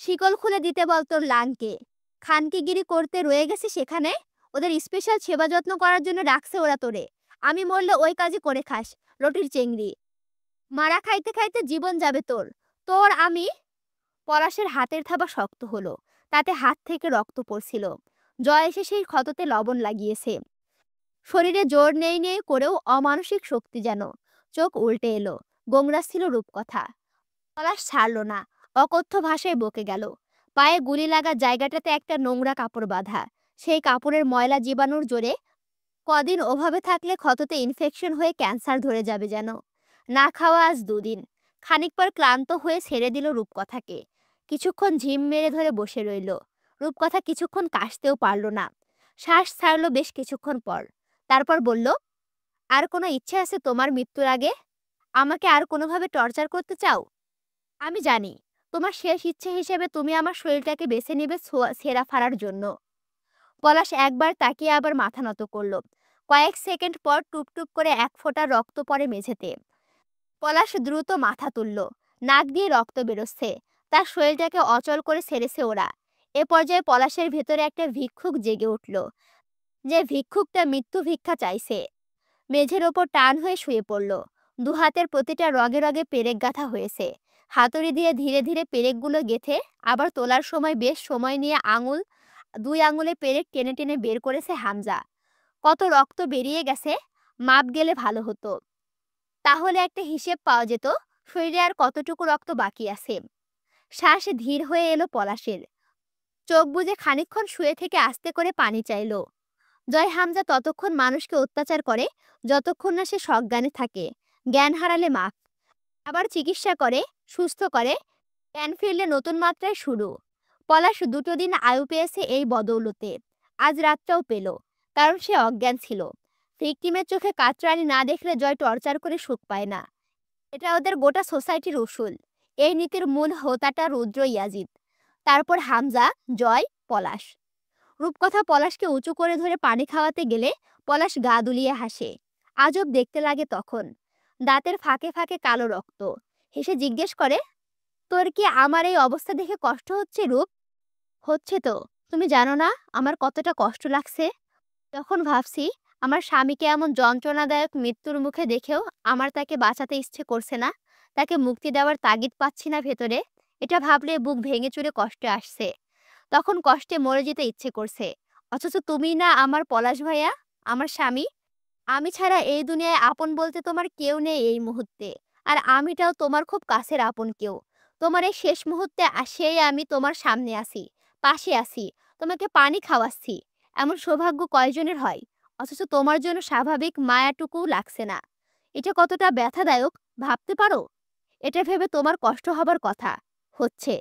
শিকল খুলে দিতে বল তোর লাংকে। খানকিগিরি করতে রয়ে গেছে সেখানে। ওদের স্পেশাল সেবা যত্ন করার জন্য রাখছে ওরা তোরে। আমি মরলে ওই কাজই করে খাস, রটির চেংড়ি। মারা খাইতে খাইতে জীবন যাবে তোর। তোর আমি। পলাশের হাতের থাবা শক্ত হলো, তাতে হাত থেকে রক্ত পড়ছিল। জয় এসে সেই ক্ষততে লবণ লাগিয়েছে। শরীরে জোর নেই নেই করেও অমানসিক শক্তি যেন। চোখ উল্টে এলো, গোংরাস ছিল রূপকথা। পলাশ ছাড়ল না, অকথ্য ভাষায় বকে গেল। পায়ে গুলি লাগা জায়গাটাতে একটা নোংরা কাপড় বাঁধা। সেই কাপড়ের ময়লা জীবাণুর জোরে কদিন ওভাবে থাকলে ক্ষততে ইনফেকশন হয়ে ক্যান্সার ধরে যাবে যেন। না খাওয়া আজ দুদিন। খানিক পর ক্লান্ত হয়ে ছেড়ে দিল রূপকথাকে। কিছুক্ষণ ঝিম মেরে ধরে বসে রইল। রূপকথা কিছুক্ষণ কাশতেও পারল না। শ্বাস ছাড়ল বেশ কিছুক্ষণ পর। তারপর বলল, আর কোনো ইচ্ছে আছে তোমার মৃত্যুর আগে? আমাকে আর কোনোভাবে টর্চার করতে চাও? আমি জানি, তোমার শেষ ইচ্ছে হিসেবে তুমি আমার শরীরটাকে বেছে নেবে ছেঁড়া ফাড়ার জন্য। পলাশ একবার তাকিয়ে আবার মাথা নত করল। কয়েক সেকেন্ড পর টুপটুপ করে এক ফোঁটা রক্ত পড়ে মেঝেতে। পলাশ দ্রুত মাথা তুলল। নাক দিয়ে রক্ত বেরোচ্ছে। তার শরীরটাকে অচল করে ছেড়েছে ওরা। এ পর্যায়ে পলাশের ভেতরে একটা ভিক্ষুক জেগে উঠল। যে ভিক্ষুকটা মৃত্যু ভিক্ষা চাইছে। মেঝের ওপর টান হয়ে শুয়ে পড়ল। দুহাতের প্রতিটা রগে রগে পেরেক গাঁথা হয়েছে। হাতুড়ি দিয়ে ধীরে ধীরে পেরেকগুলো গেঁথে আবার তোলার সময় বেশ সময় নিয়ে দুই আঙুলে পেরেক টেনে টেনে বের করেছে হামজা। কত রক্ত বেরিয়ে গেছে মাপ গেলে ভালো হতো। তাহলে একটা হিসেব পাওয়া যেত শরীরে আর কতটুকু রক্ত বাকি আছে। শ্বাস ধীর হয়ে এলো পলাশের। চোখ বুজে খানিকক্ষণ শুয়ে থেকে আস্তে করে পানি চাইলো। জয় হামজা ততক্ষণ মানুষকে অত্যাচার করে যতক্ষণ না সে সজ্ঞানে থাকে। জ্ঞান হারালে মাফ। আবার চিকিৎসা করে, সুস্থ করে, জ্ঞান ফিরলে নতুন মাত্রায় শুরু। পলাশ দুটো দিন আয়ু পেয়েছে এই বদৌলতে। আজ রাতটাও পেল, কারণ সে অজ্ঞান ছিল। ভিকটিমের চোখে কাতরানি না দেখলে জয় টর্চার করে সুখ পায় না। এটা ওদের গোটা সোসাইটির উসুল। এই নীতির মূল হোতাটা রুদ্র ইয়াজিদ, তারপর হামজা, জয়, পলাশ। রূপকথা পলাশকে উঁচু করে ধরে পানি খাওয়াতে গেলে পলাশ গা দুলিয়ে হাসে। আজব দেখতে লাগে তখন। দাঁতের ফাঁকে ফাঁকে কালো রক্ত। হেসে জিজ্ঞেস করে, তোর কি আমার এই অবস্থা দেখে কষ্ট হচ্ছে রূপ? হচ্ছে তো। তুমি জানো না আমার কতটা কষ্ট লাগছে। তখন ভাবছি আমার স্বামীকে এমন যন্ত্রণাদায়ক মৃত্যুর মুখে দেখেও আমার তাকে বাঁচাতে ইচ্ছে করছে না, তাকে মুক্তি দেওয়ার তাগিদ পাচ্ছি না ভেতরে। এটা ভাবলে বুক ভেঙে চুরে কষ্টে আসছে। তখন কষ্টে মরে যেতে ইচ্ছে করছে। অথচ তুমি না আমার পলাশ ভাইয়া, আমার স্বামী। আমি ছাড়া এই দুনিয়ায় আপন বলতে তোমার কেউ নেই এই মুহূর্তে। আর আমিটাও তোমার খুব কাছের আপন কেউ। তোমার এই শেষ মুহূর্তে সেই আমি তোমার সামনে আছি, পাশে আছি, তোমাকে পানি খাওয়াচ্ছি। এমন সৌভাগ্য কয়জনের হয়? অথচ তোমার জন্য স্বাভাবিক মায়াটুকুও লাগছে না। এটা কতটা ব্যথাদায়ক ভাবতে পারো? এটা ভেবে তোমার কষ্ট হবার কথা। হচ্ছে।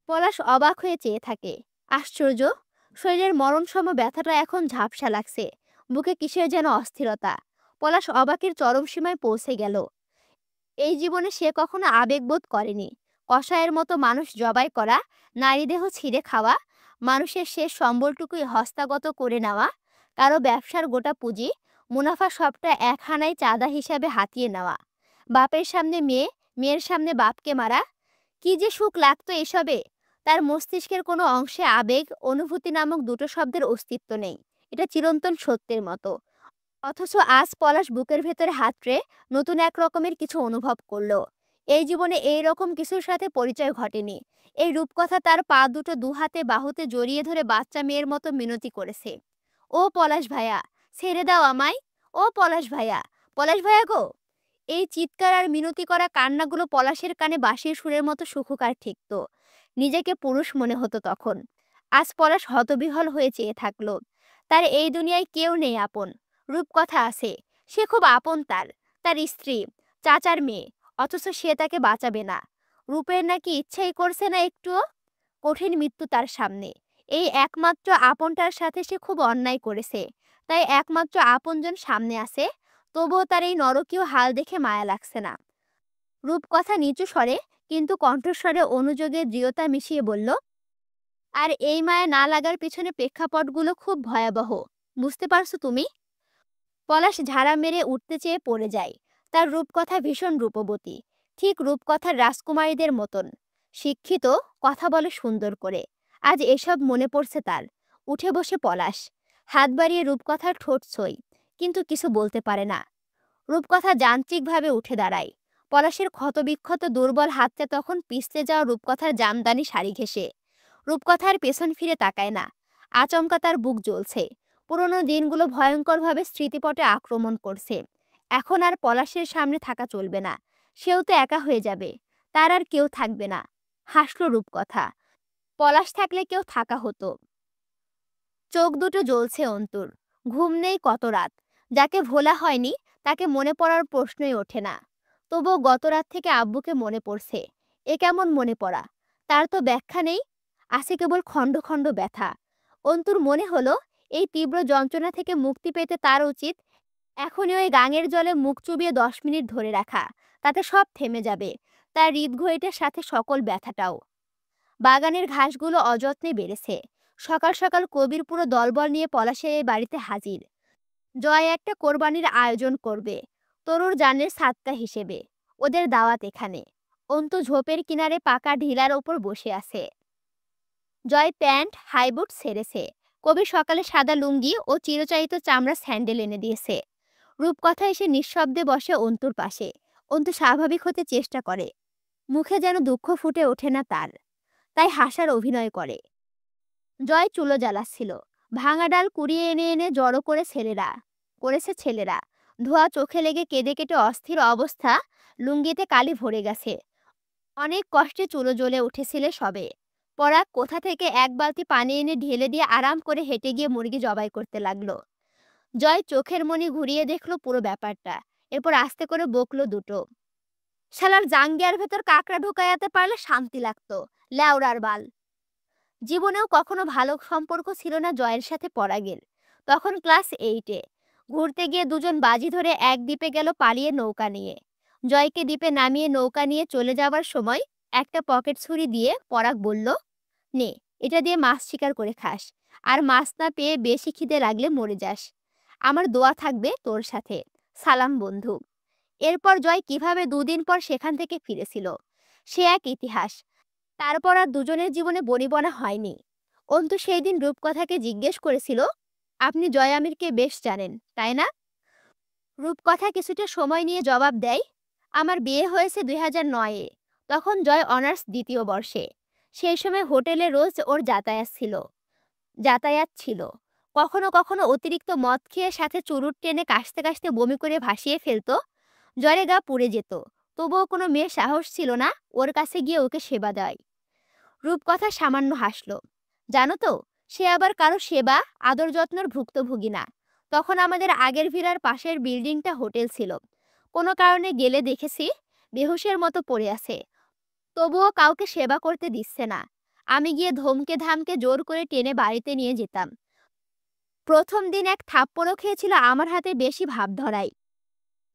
পলাশ অবাক হয়ে চেয়ে থাকে। আশ্চর্য! শরীরের মরণসম ব্যথাটা এখন ঝাপসা লাগছে। বুকে কিসের যেন অস্থিরতা। পলাশ অবাকের চরম সীমায় পৌঁছে গেল। এই জীবনে সে কখনো আবেগবোধ করেনি। কসাইয়ের মতো মানুষ জবাই করা, নারীদেহ ছিঁড়ে খাওয়া, মানুষের শেষ সম্বলটুকুই হস্তগত করে নেওয়া, কারো ব্যবসার গোটা পুঁজি, মুনাফা সবটা এক হানায় চাঁদা হিসাবে হাতিয়ে নেওয়া, বাপের সামনে মেয়ে, মেয়ের সামনে বাপকে মারা। কি যে সুখ লাগতো এসবে! তার মস্তিষ্কের কোনো অংশে আবেগ, অনুভূতি নামক দুটো শব্দের অস্তিত্ব নেই। এটা চিরন্তন সত্যের মতো। অথচ আজ পলাশ বুকের ভেতরে হাতড়ে নতুন এক রকমের কিছু অনুভব করলো। এই জীবনে এই রকম কিছুর সাথে পরিচয় ঘটেনি। এই রূপকথা তার পা দুটো দুহাতে বাহুতে জড়িয়ে ধরে বাচ্চা মেয়ের মতো মিনতি করেছে। ও পলাশ ভাইয়া, ছেড়ে দাও আমায়। ও পলাশ ভাইয়া, পলাশ ভাইয়া গো! এই চিৎকার আর মিনতি করা কান্নাগুলো পলাশের কানে বাঁশির সুরের মতো সুখকার ঠেকত। নিজেকে পুরুষ মনে হতো তখন। আজ পলাশ হতবিহ্বল হয়ে চেয়ে থাকলো। তার এই দুনিয়ায় কেউ নেই আপন। রূপকথা আছে, সে খুব আপন তার, তার স্ত্রী, চাচার মেয়ে। অথচ সে তাকে বাঁচাবে না। রূপের নাকি ইচ্ছাই করছে না একটুও। কঠিন মৃত্যু তার সামনে। এই একমাত্র আপনটার সাথে সে খুব অন্যায় করেছে। তাই একমাত্র আপনজন সামনে আছে, তবুও তার এই নরকীয় হাল দেখে মায়া লাগছে না। রূপকথা নিচু স্বরে, কিন্তু কণ্ঠস্বরে অনুযোগের দৃঢ়তা মিশিয়ে বলল, আর এই মায়া না লাগার পিছনে প্রেক্ষাপটগুলো খুব ভয়াবহ। বুঝতে পারছো তুমি? পলাশ ঝাড়া মেরে উঠতে চেয়ে পড়ে যায়। তার রূপকথা ভীষণ রূপবতী, ঠিক রূপকথার রাজকুমারীদের মতন। শিক্ষিত, কথা বলে সুন্দর করে। আজ এসব মনে পড়ছে তার। উঠে বসে পলাশ, হাত বাড়িয়ে রূপকথার ঠোঁট ছোঁয়, কিন্তু কিছু বলতে পারে না। রূপকথা যান্ত্রিকভাবে উঠে দাঁড়ায়। পলাশের ক্ষতবিক্ষত দুর্বল হাতটা তখন পিছলে যাওয়া রূপকথার জামদানি শাড়ি ঘেঁষে। রূপকথার পেছন ফিরে তাকায় না। আচমকা তার বুক জ্বলছে। পুরনো দিনগুলো ভয়ঙ্করভাবে স্মৃতিপটে আক্রমণ করছে। এখন আর পলাশের সামনে থাকা চলবে না। সেও তো একা হয়ে যাবে। তার আর কেউ থাকবে না। হাসল রূপকথা। পলাশ থাকলে কেউ থাকা হতো। চোখ দুটো জ্বলছে অন্তুর। ঘুম নেই কত রাত। যাকে ভোলা হয়নি তাকে মনে পড়ার প্রশ্নই ওঠে না। তবুও গত রাত থেকে আব্বুকে মনে পড়ছে। এ কেমন মনে পড়া? তার তো ব্যাখ্যা নেই। আছে কেবল খণ্ড খণ্ড ব্যথা। অন্তুর মনে হলো, এই তীব্র যন্ত্রণা থেকে মুক্তি পেতে তার উচিত এখনই ওই গাঙের জলে মুখ চুবিয়ে 10 মিনিট ধরে রাখা। তাতে সব থেমে যাবে, তার হৃদঘড়িটার সাথে সকল ব্যথাটাও। বাগানের ঘাসগুলো অযত্নে বেড়েছে। সকাল সকাল কবির পুরো দলবল নিয়ে পলাশের এই বাড়িতে হাজির। জয় একটা কোরবানির আয়োজন করবে, তরুর জানের সাতটা হিসেবে। ওদের দাওয়াত এখানে। অন্তু ঝোপের কিনারে পাকা ঢিলার ওপর বসে আছে। জয় প্যান্ট হাইবুট ছেড়েছে। কবি সকালে সাদা লুঙ্গি ও চিরচারিত চামড়া স্যান্ডেল এনে দিয়েছে। রূপকথা এসে নিঃশব্দে বসে অন্তুর পাশে। অন্তু স্বাভাবিক হতে চেষ্টা করে। মুখে যেন দুঃখ ফুটে ওঠে না তার। তাই হাসার অভিনয় করে। জয় চুলো জ্বালাচ্ছিল। ভাঙা ডাল কুড়িয়ে এনে এনে জড়ো করেছে ছেলেরা। ধোয়া চোখে লেগে কেঁদে কেটে অস্থির অবস্থা। লুঙ্গিতে কালি ভরে গেছে। অনেক কষ্টে চুলো জ্বলে উঠেছিল সবে। পরাগ কোথা থেকে এক বালতি পানি এনে ঢেলে দিয়ে আরাম করে হেঁটে গিয়ে মুরগি জবাই করতে লাগলো। জয় চোখের মনি ঘুরিয়ে দেখলো পুরো ব্যাপারটা। এরপর আস্তে করে বকলো দুটো, শালার জাঙ্গিয়ার ভেতর কাকড়া ঢুকাইয়াতে পারলে শান্তি লাগতো। ল্যাওড়ার বাল। জীবনেও কখনো ভালো সম্পর্ক ছিল না জয়ের সাথে পরাগের। তখন ক্লাস 8-এ। ঘুরতে গিয়ে দুজন বাজি ধরে এক দ্বীপে গেল পালিয়ে নৌকা নিয়ে। জয়কে দ্বীপে নামিয়ে নৌকা নিয়ে চলে যাওয়ার সময় একটা পকেট ছুরি দিয়ে পরাগ বলল, নে, এটা দিয়ে মাছ শিকার করে খাস। আর মাছ না পেয়ে বেশি খিদে লাগলে মরে যাস। আমার দোয়া থাকবে তোর সাথে। সালাম বন্ধু। এরপর জয় কিভাবে 2 দিন পর সেখান থেকে ফিরেছিল, সে এক ইতিহাস। তারপর আর দুজনের জীবনে বনিবনা হয়নি। অন্তু সেই দিন রূপকথাকে জিজ্ঞেস করেছিল, আপনি জয় আমিরকে বেশ জানেন, তাই না? রূপকথা কিছুটা সময় নিয়ে জবাব দেয়, আমার বিয়ে হয়েছে 2009-এ। তখন জয় অনার্স 2য় বর্ষে। সেই সময় হোটেলে রোজ ওর যাতায়াত ছিল। কখনো কখনো অতিরিক্ত মদ খেয়ে সাথে চুরুট টেনে কাশতে কাশতে বমি করে ভাসিয়ে ফেলতো। জ্বরে গা পুড়ে যেত, তবুও কোনো মেয়ের সাহস ছিল না ওর কাছে গিয়ে ওকে সেবা দেয়। রূপকথা সামান্য হাসলো। জানো তো, সে আবার কারো সেবা আদর যত্নের ভুক্তভোগী না। তখন আমাদের আগের ভিলার পাশের বিল্ডিংটা হোটেল ছিল। কোনো কারণে গেলে দেখেছি বেহুশের মতো পড়ে আছে, তবুও কাউকে সেবা করতে দিচ্ছে না। আমি গিয়ে ধমকে ধামকে জোর করে টেনে বাড়িতে নিয়ে যেতাম। প্রথম দিন এক থাপ্পড়ও খেয়েছিল আমার হাতে বেশি ভাব ধরাই।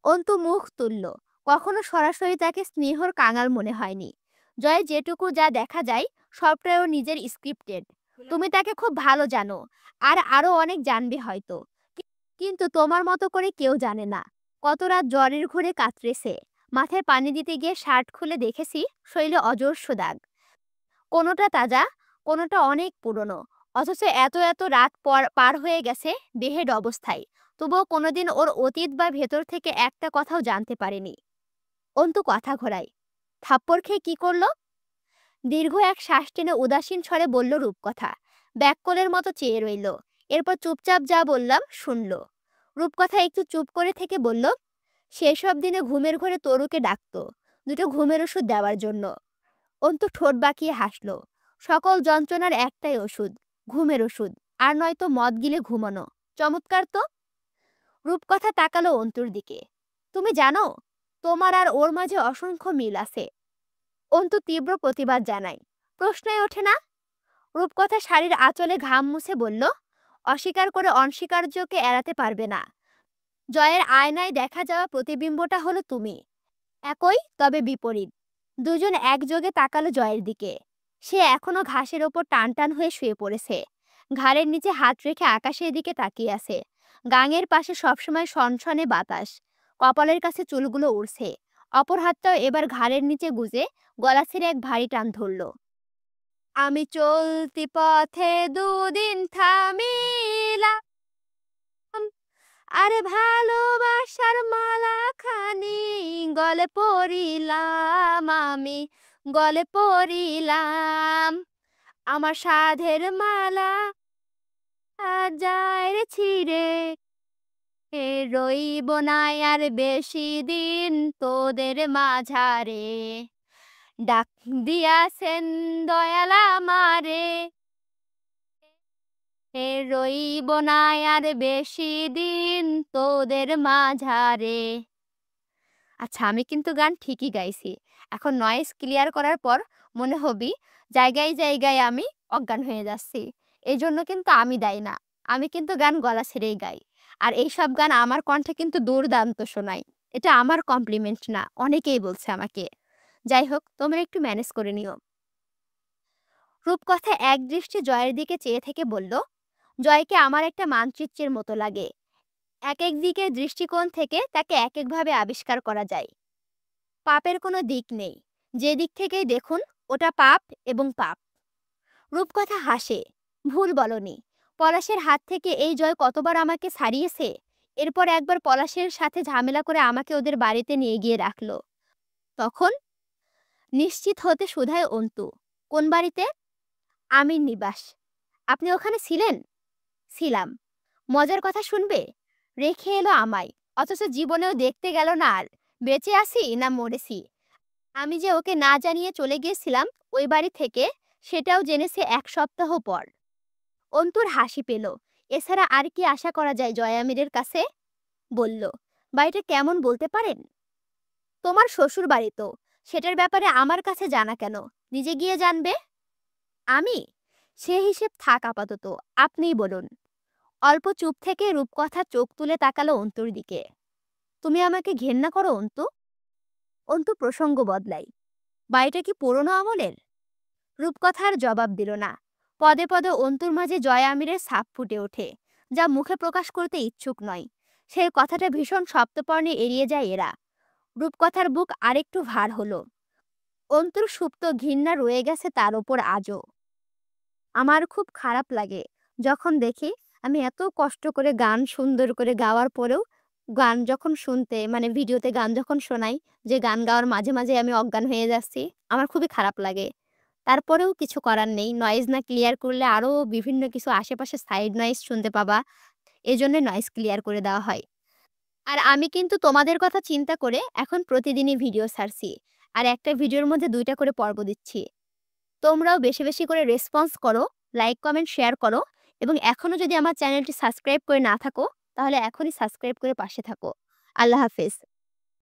অন্তু মুখ তুলল। কখনো সরাসরি তাকে স্নেহর কাঙাল মনে হয়নি। জয় যেটুকু যা দেখা যায় সবটাই ওর নিজের স্ক্রিপ্টেড। তুমি তাকে খুব ভালো জানো, আর আরো অনেক জানবে হয়তো। কিন্তু তোমার মতো করে কেউ জানে না। কত রাত জ্বরের ঘোরে কাতরেছে। মাথায় পানি দিতে গিয়ে শার্ট খুলে দেখেছি শরীরে অজস্র দাগ। কোনোটা তাজা, কোনোটা অনেক পুরনো। অথচ এত এত রাত পার হয়ে গেছে বেহেড অবস্থায়, তবুও কোনোদিন ওর অতীত বা ভেতর থেকে একটা কথাও জানতে পারেনি। অন্তু কথা ঘোরায়। থাপ্পড় খেয়ে কি করলো? দীর্ঘ এক শ্বাস টেনে উদাসীন স্বরে বলল রূপকথা। ব্যাককলের মতো চেয়ে রইল। এরপর চুপচাপ যা বললাম শুনল। রূপকথা একটু চুপ করে থেকে বলল, সেসব দিনে ঘুমের ঘরে তরুকে ডাকতো দুটো ঘুমের ওষুধ দেওয়ার জন্য। অন্তু ঠোঁট বাঁকিয়ে হাসল। সকল যন্ত্রণার একটাই ওষুধ, ঘুমের ওষুধ। আর নয়তো মদ গিলে ঘুমানো। চমৎকার তো। রূপকথা তাকালো অন্তুর দিকে। তুমি জানো, তোমার আর ওর মাঝে অসংখ্য মিল আছে। অন্তু তীব্র প্রতিবাদ জানায়। প্রশ্নই ওঠে না। রূপকথা শাড়ির আঁচলে ঘাম মুছে বলল, অস্বীকার করে অনস্বীকার্যকে এড়াতে পারবে না। জয়ের আয়নায় দেখা যাওয়া প্রতিবিম্বটা হলো তুমি। একই তবে বিপরীত। দুজন একযোগে তাকালো জয়ের দিকে। সে এখনো ঘাসের ওপর টান টান হয়ে শুয়ে পড়েছে। ঘাড়ের নিচে হাত রেখে আকাশের দিকে তাকিয়ে আছে। গাঙের পাশে সবসময় সনসনে বাতাস। কপালের কাছে চুলগুলো উড়ছে। অপর হাতটাও এবার ঘাড়ের নিচে গুজে গলা ছেড়ে এক ভারী টান ধরল। আমি চলতি পথে দুদিন থামিলাম, আরে ভালোবাসার মালা খানি গলে পরিলাম আমি, গলে পরিলাম। আমার সাধের মালা আজ যায় রে ছিঁড়ে, রইব না আর বেশি দিন তোদের মাঝারে। ডাক দিয়াছেন দয়াল আমারে, রইব না আর বেশি দিন তোদের মাঝারে। আচ্ছা, আমি কিন্তু গান ঠিকই গাইছি। এখন নয়েজ ক্লিয়ার করার পর মনে হবি জায়গায় জায়গায় আমি অজ্ঞান হয়ে যাচ্ছি। এই জন্য কিন্তু আমি দায়ী না। আমি কিন্তু গান গলা ছেড়েই গাই। আর এইসব গান আমার কণ্ঠে কিন্তু দুর্দান্ত শোনায়। এটা আমার কমপ্লিমেন্ট না, অনেকেই বলছে আমাকে। যাই হোক, তোমরা একটু ম্যানেজ করে নিও। রূপকথা একদৃষ্টে জয়ের দিকে চেয়ে থেকে বলল, জয়কে আমার একটা মানচিত্রের মতো লাগে। এক এক দিকের দৃষ্টিকোণ থেকে তাকে এক একভাবে আবিষ্কার করা যায়। পাপের কোনো দিক নেই। যে দিক থেকেই দেখুন ওটা পাপ এবং পাপ। রূপকথা হাসে। ভুল বলনি। পলাশের হাত থেকে এই জয় কতবার আমাকে ছাড়িয়েছে। এরপর একবার পলাশের সাথে ঝামেলা করে আমাকে ওদের বাড়িতে নিয়ে গিয়ে রাখলো। তখন নিশ্চিত হতে শুধায় অন্তু, কোন বাড়িতে? আমির নিবাস। আপনি ওখানে ছিলেন? ছিলাম। মজার কথা শুনবে? রেখে এলো আমায়, অথচ জীবনেও দেখতে গেল না আর বেঁচে আছি না মরেছি। আমি যে ওকে না জানিয়ে চলে গিয়েছিলাম ওই বাড়ি থেকে, সেটাও জেনেছে এক সপ্তাহ পর। অন্তুর হাসি পেল। এছাড়া আর কি আশা করা যায় জয় আমিরের কাছে? বলল, বাড়িটা কেমন বলতে পারেন? তোমার শ্বশুর বাড়ি তো, সেটার ব্যাপারে আমার কাছে জানা কেন? নিজে গিয়ে জানবে। আমি? সে হিসেব থাক আপাতত, আপনিই বলুন। অল্প চুপ থেকে রূপকথা চোখ তুলে তাকালো অন্তুর দিকে। তুমি আমাকে ঘেন্না করো অন্তু? অন্তু প্রসঙ্গ বদলাই। বাড়িটা কি পুরনো আমলের? রূপকথার জবাব দিল না। পদে পদে অন্তুর মাঝে জয় আমিরের ছাপ ফুটে ওঠে, যা মুখে প্রকাশ করতে ইচ্ছুক নয়। সেই কথাটা ভীষণ সপ্তপর্ণে এড়িয়ে যায় এরা। রূপকথার বুক আরেকটু ভার হলো। অন্তুর সুপ্ত ঘৃণা রয়ে গেছে তার ওপর আজও। আমার খুব খারাপ লাগে যখন দেখি আমি এত কষ্ট করে গান সুন্দর করে গাওয়ার পরেও গান যখন শুনতে মানে ভিডিওতে গান যখন শোনাই, যে গান গাওয়ার মাঝে মাঝে আমি অজ্ঞান হয়ে যাচ্ছি, আমার খুবই খারাপ লাগে। তারপরেও কিছু করার নেই। নয়েজ না ক্লিয়ার করলে আরও বিভিন্ন কিছু আশেপাশে সাইড নয়েজ শুনতে পাবা। এজন্য নয়েজ ক্লিয়ার করে দেওয়া হয়। আর আমি কিন্তু তোমাদের কথা চিন্তা করে এখন প্রতিদিনই ভিডিও ছাড়ছি। আর একটা ভিডিওর মধ্যে ২ টা করে পর্ব দিচ্ছি। তোমরাও বেশি, বেশি করে রেসপন্স করো, লাইক, কমেন্ট, শেয়ার করো এবং এখনো যদি আমার চ্যানেলটি সাবস্ক্রাইব করে না থাকো, তাহলে এখনই সাবস্ক্রাইব করে পাশে থাকো। আল্লাহ হাফেজ।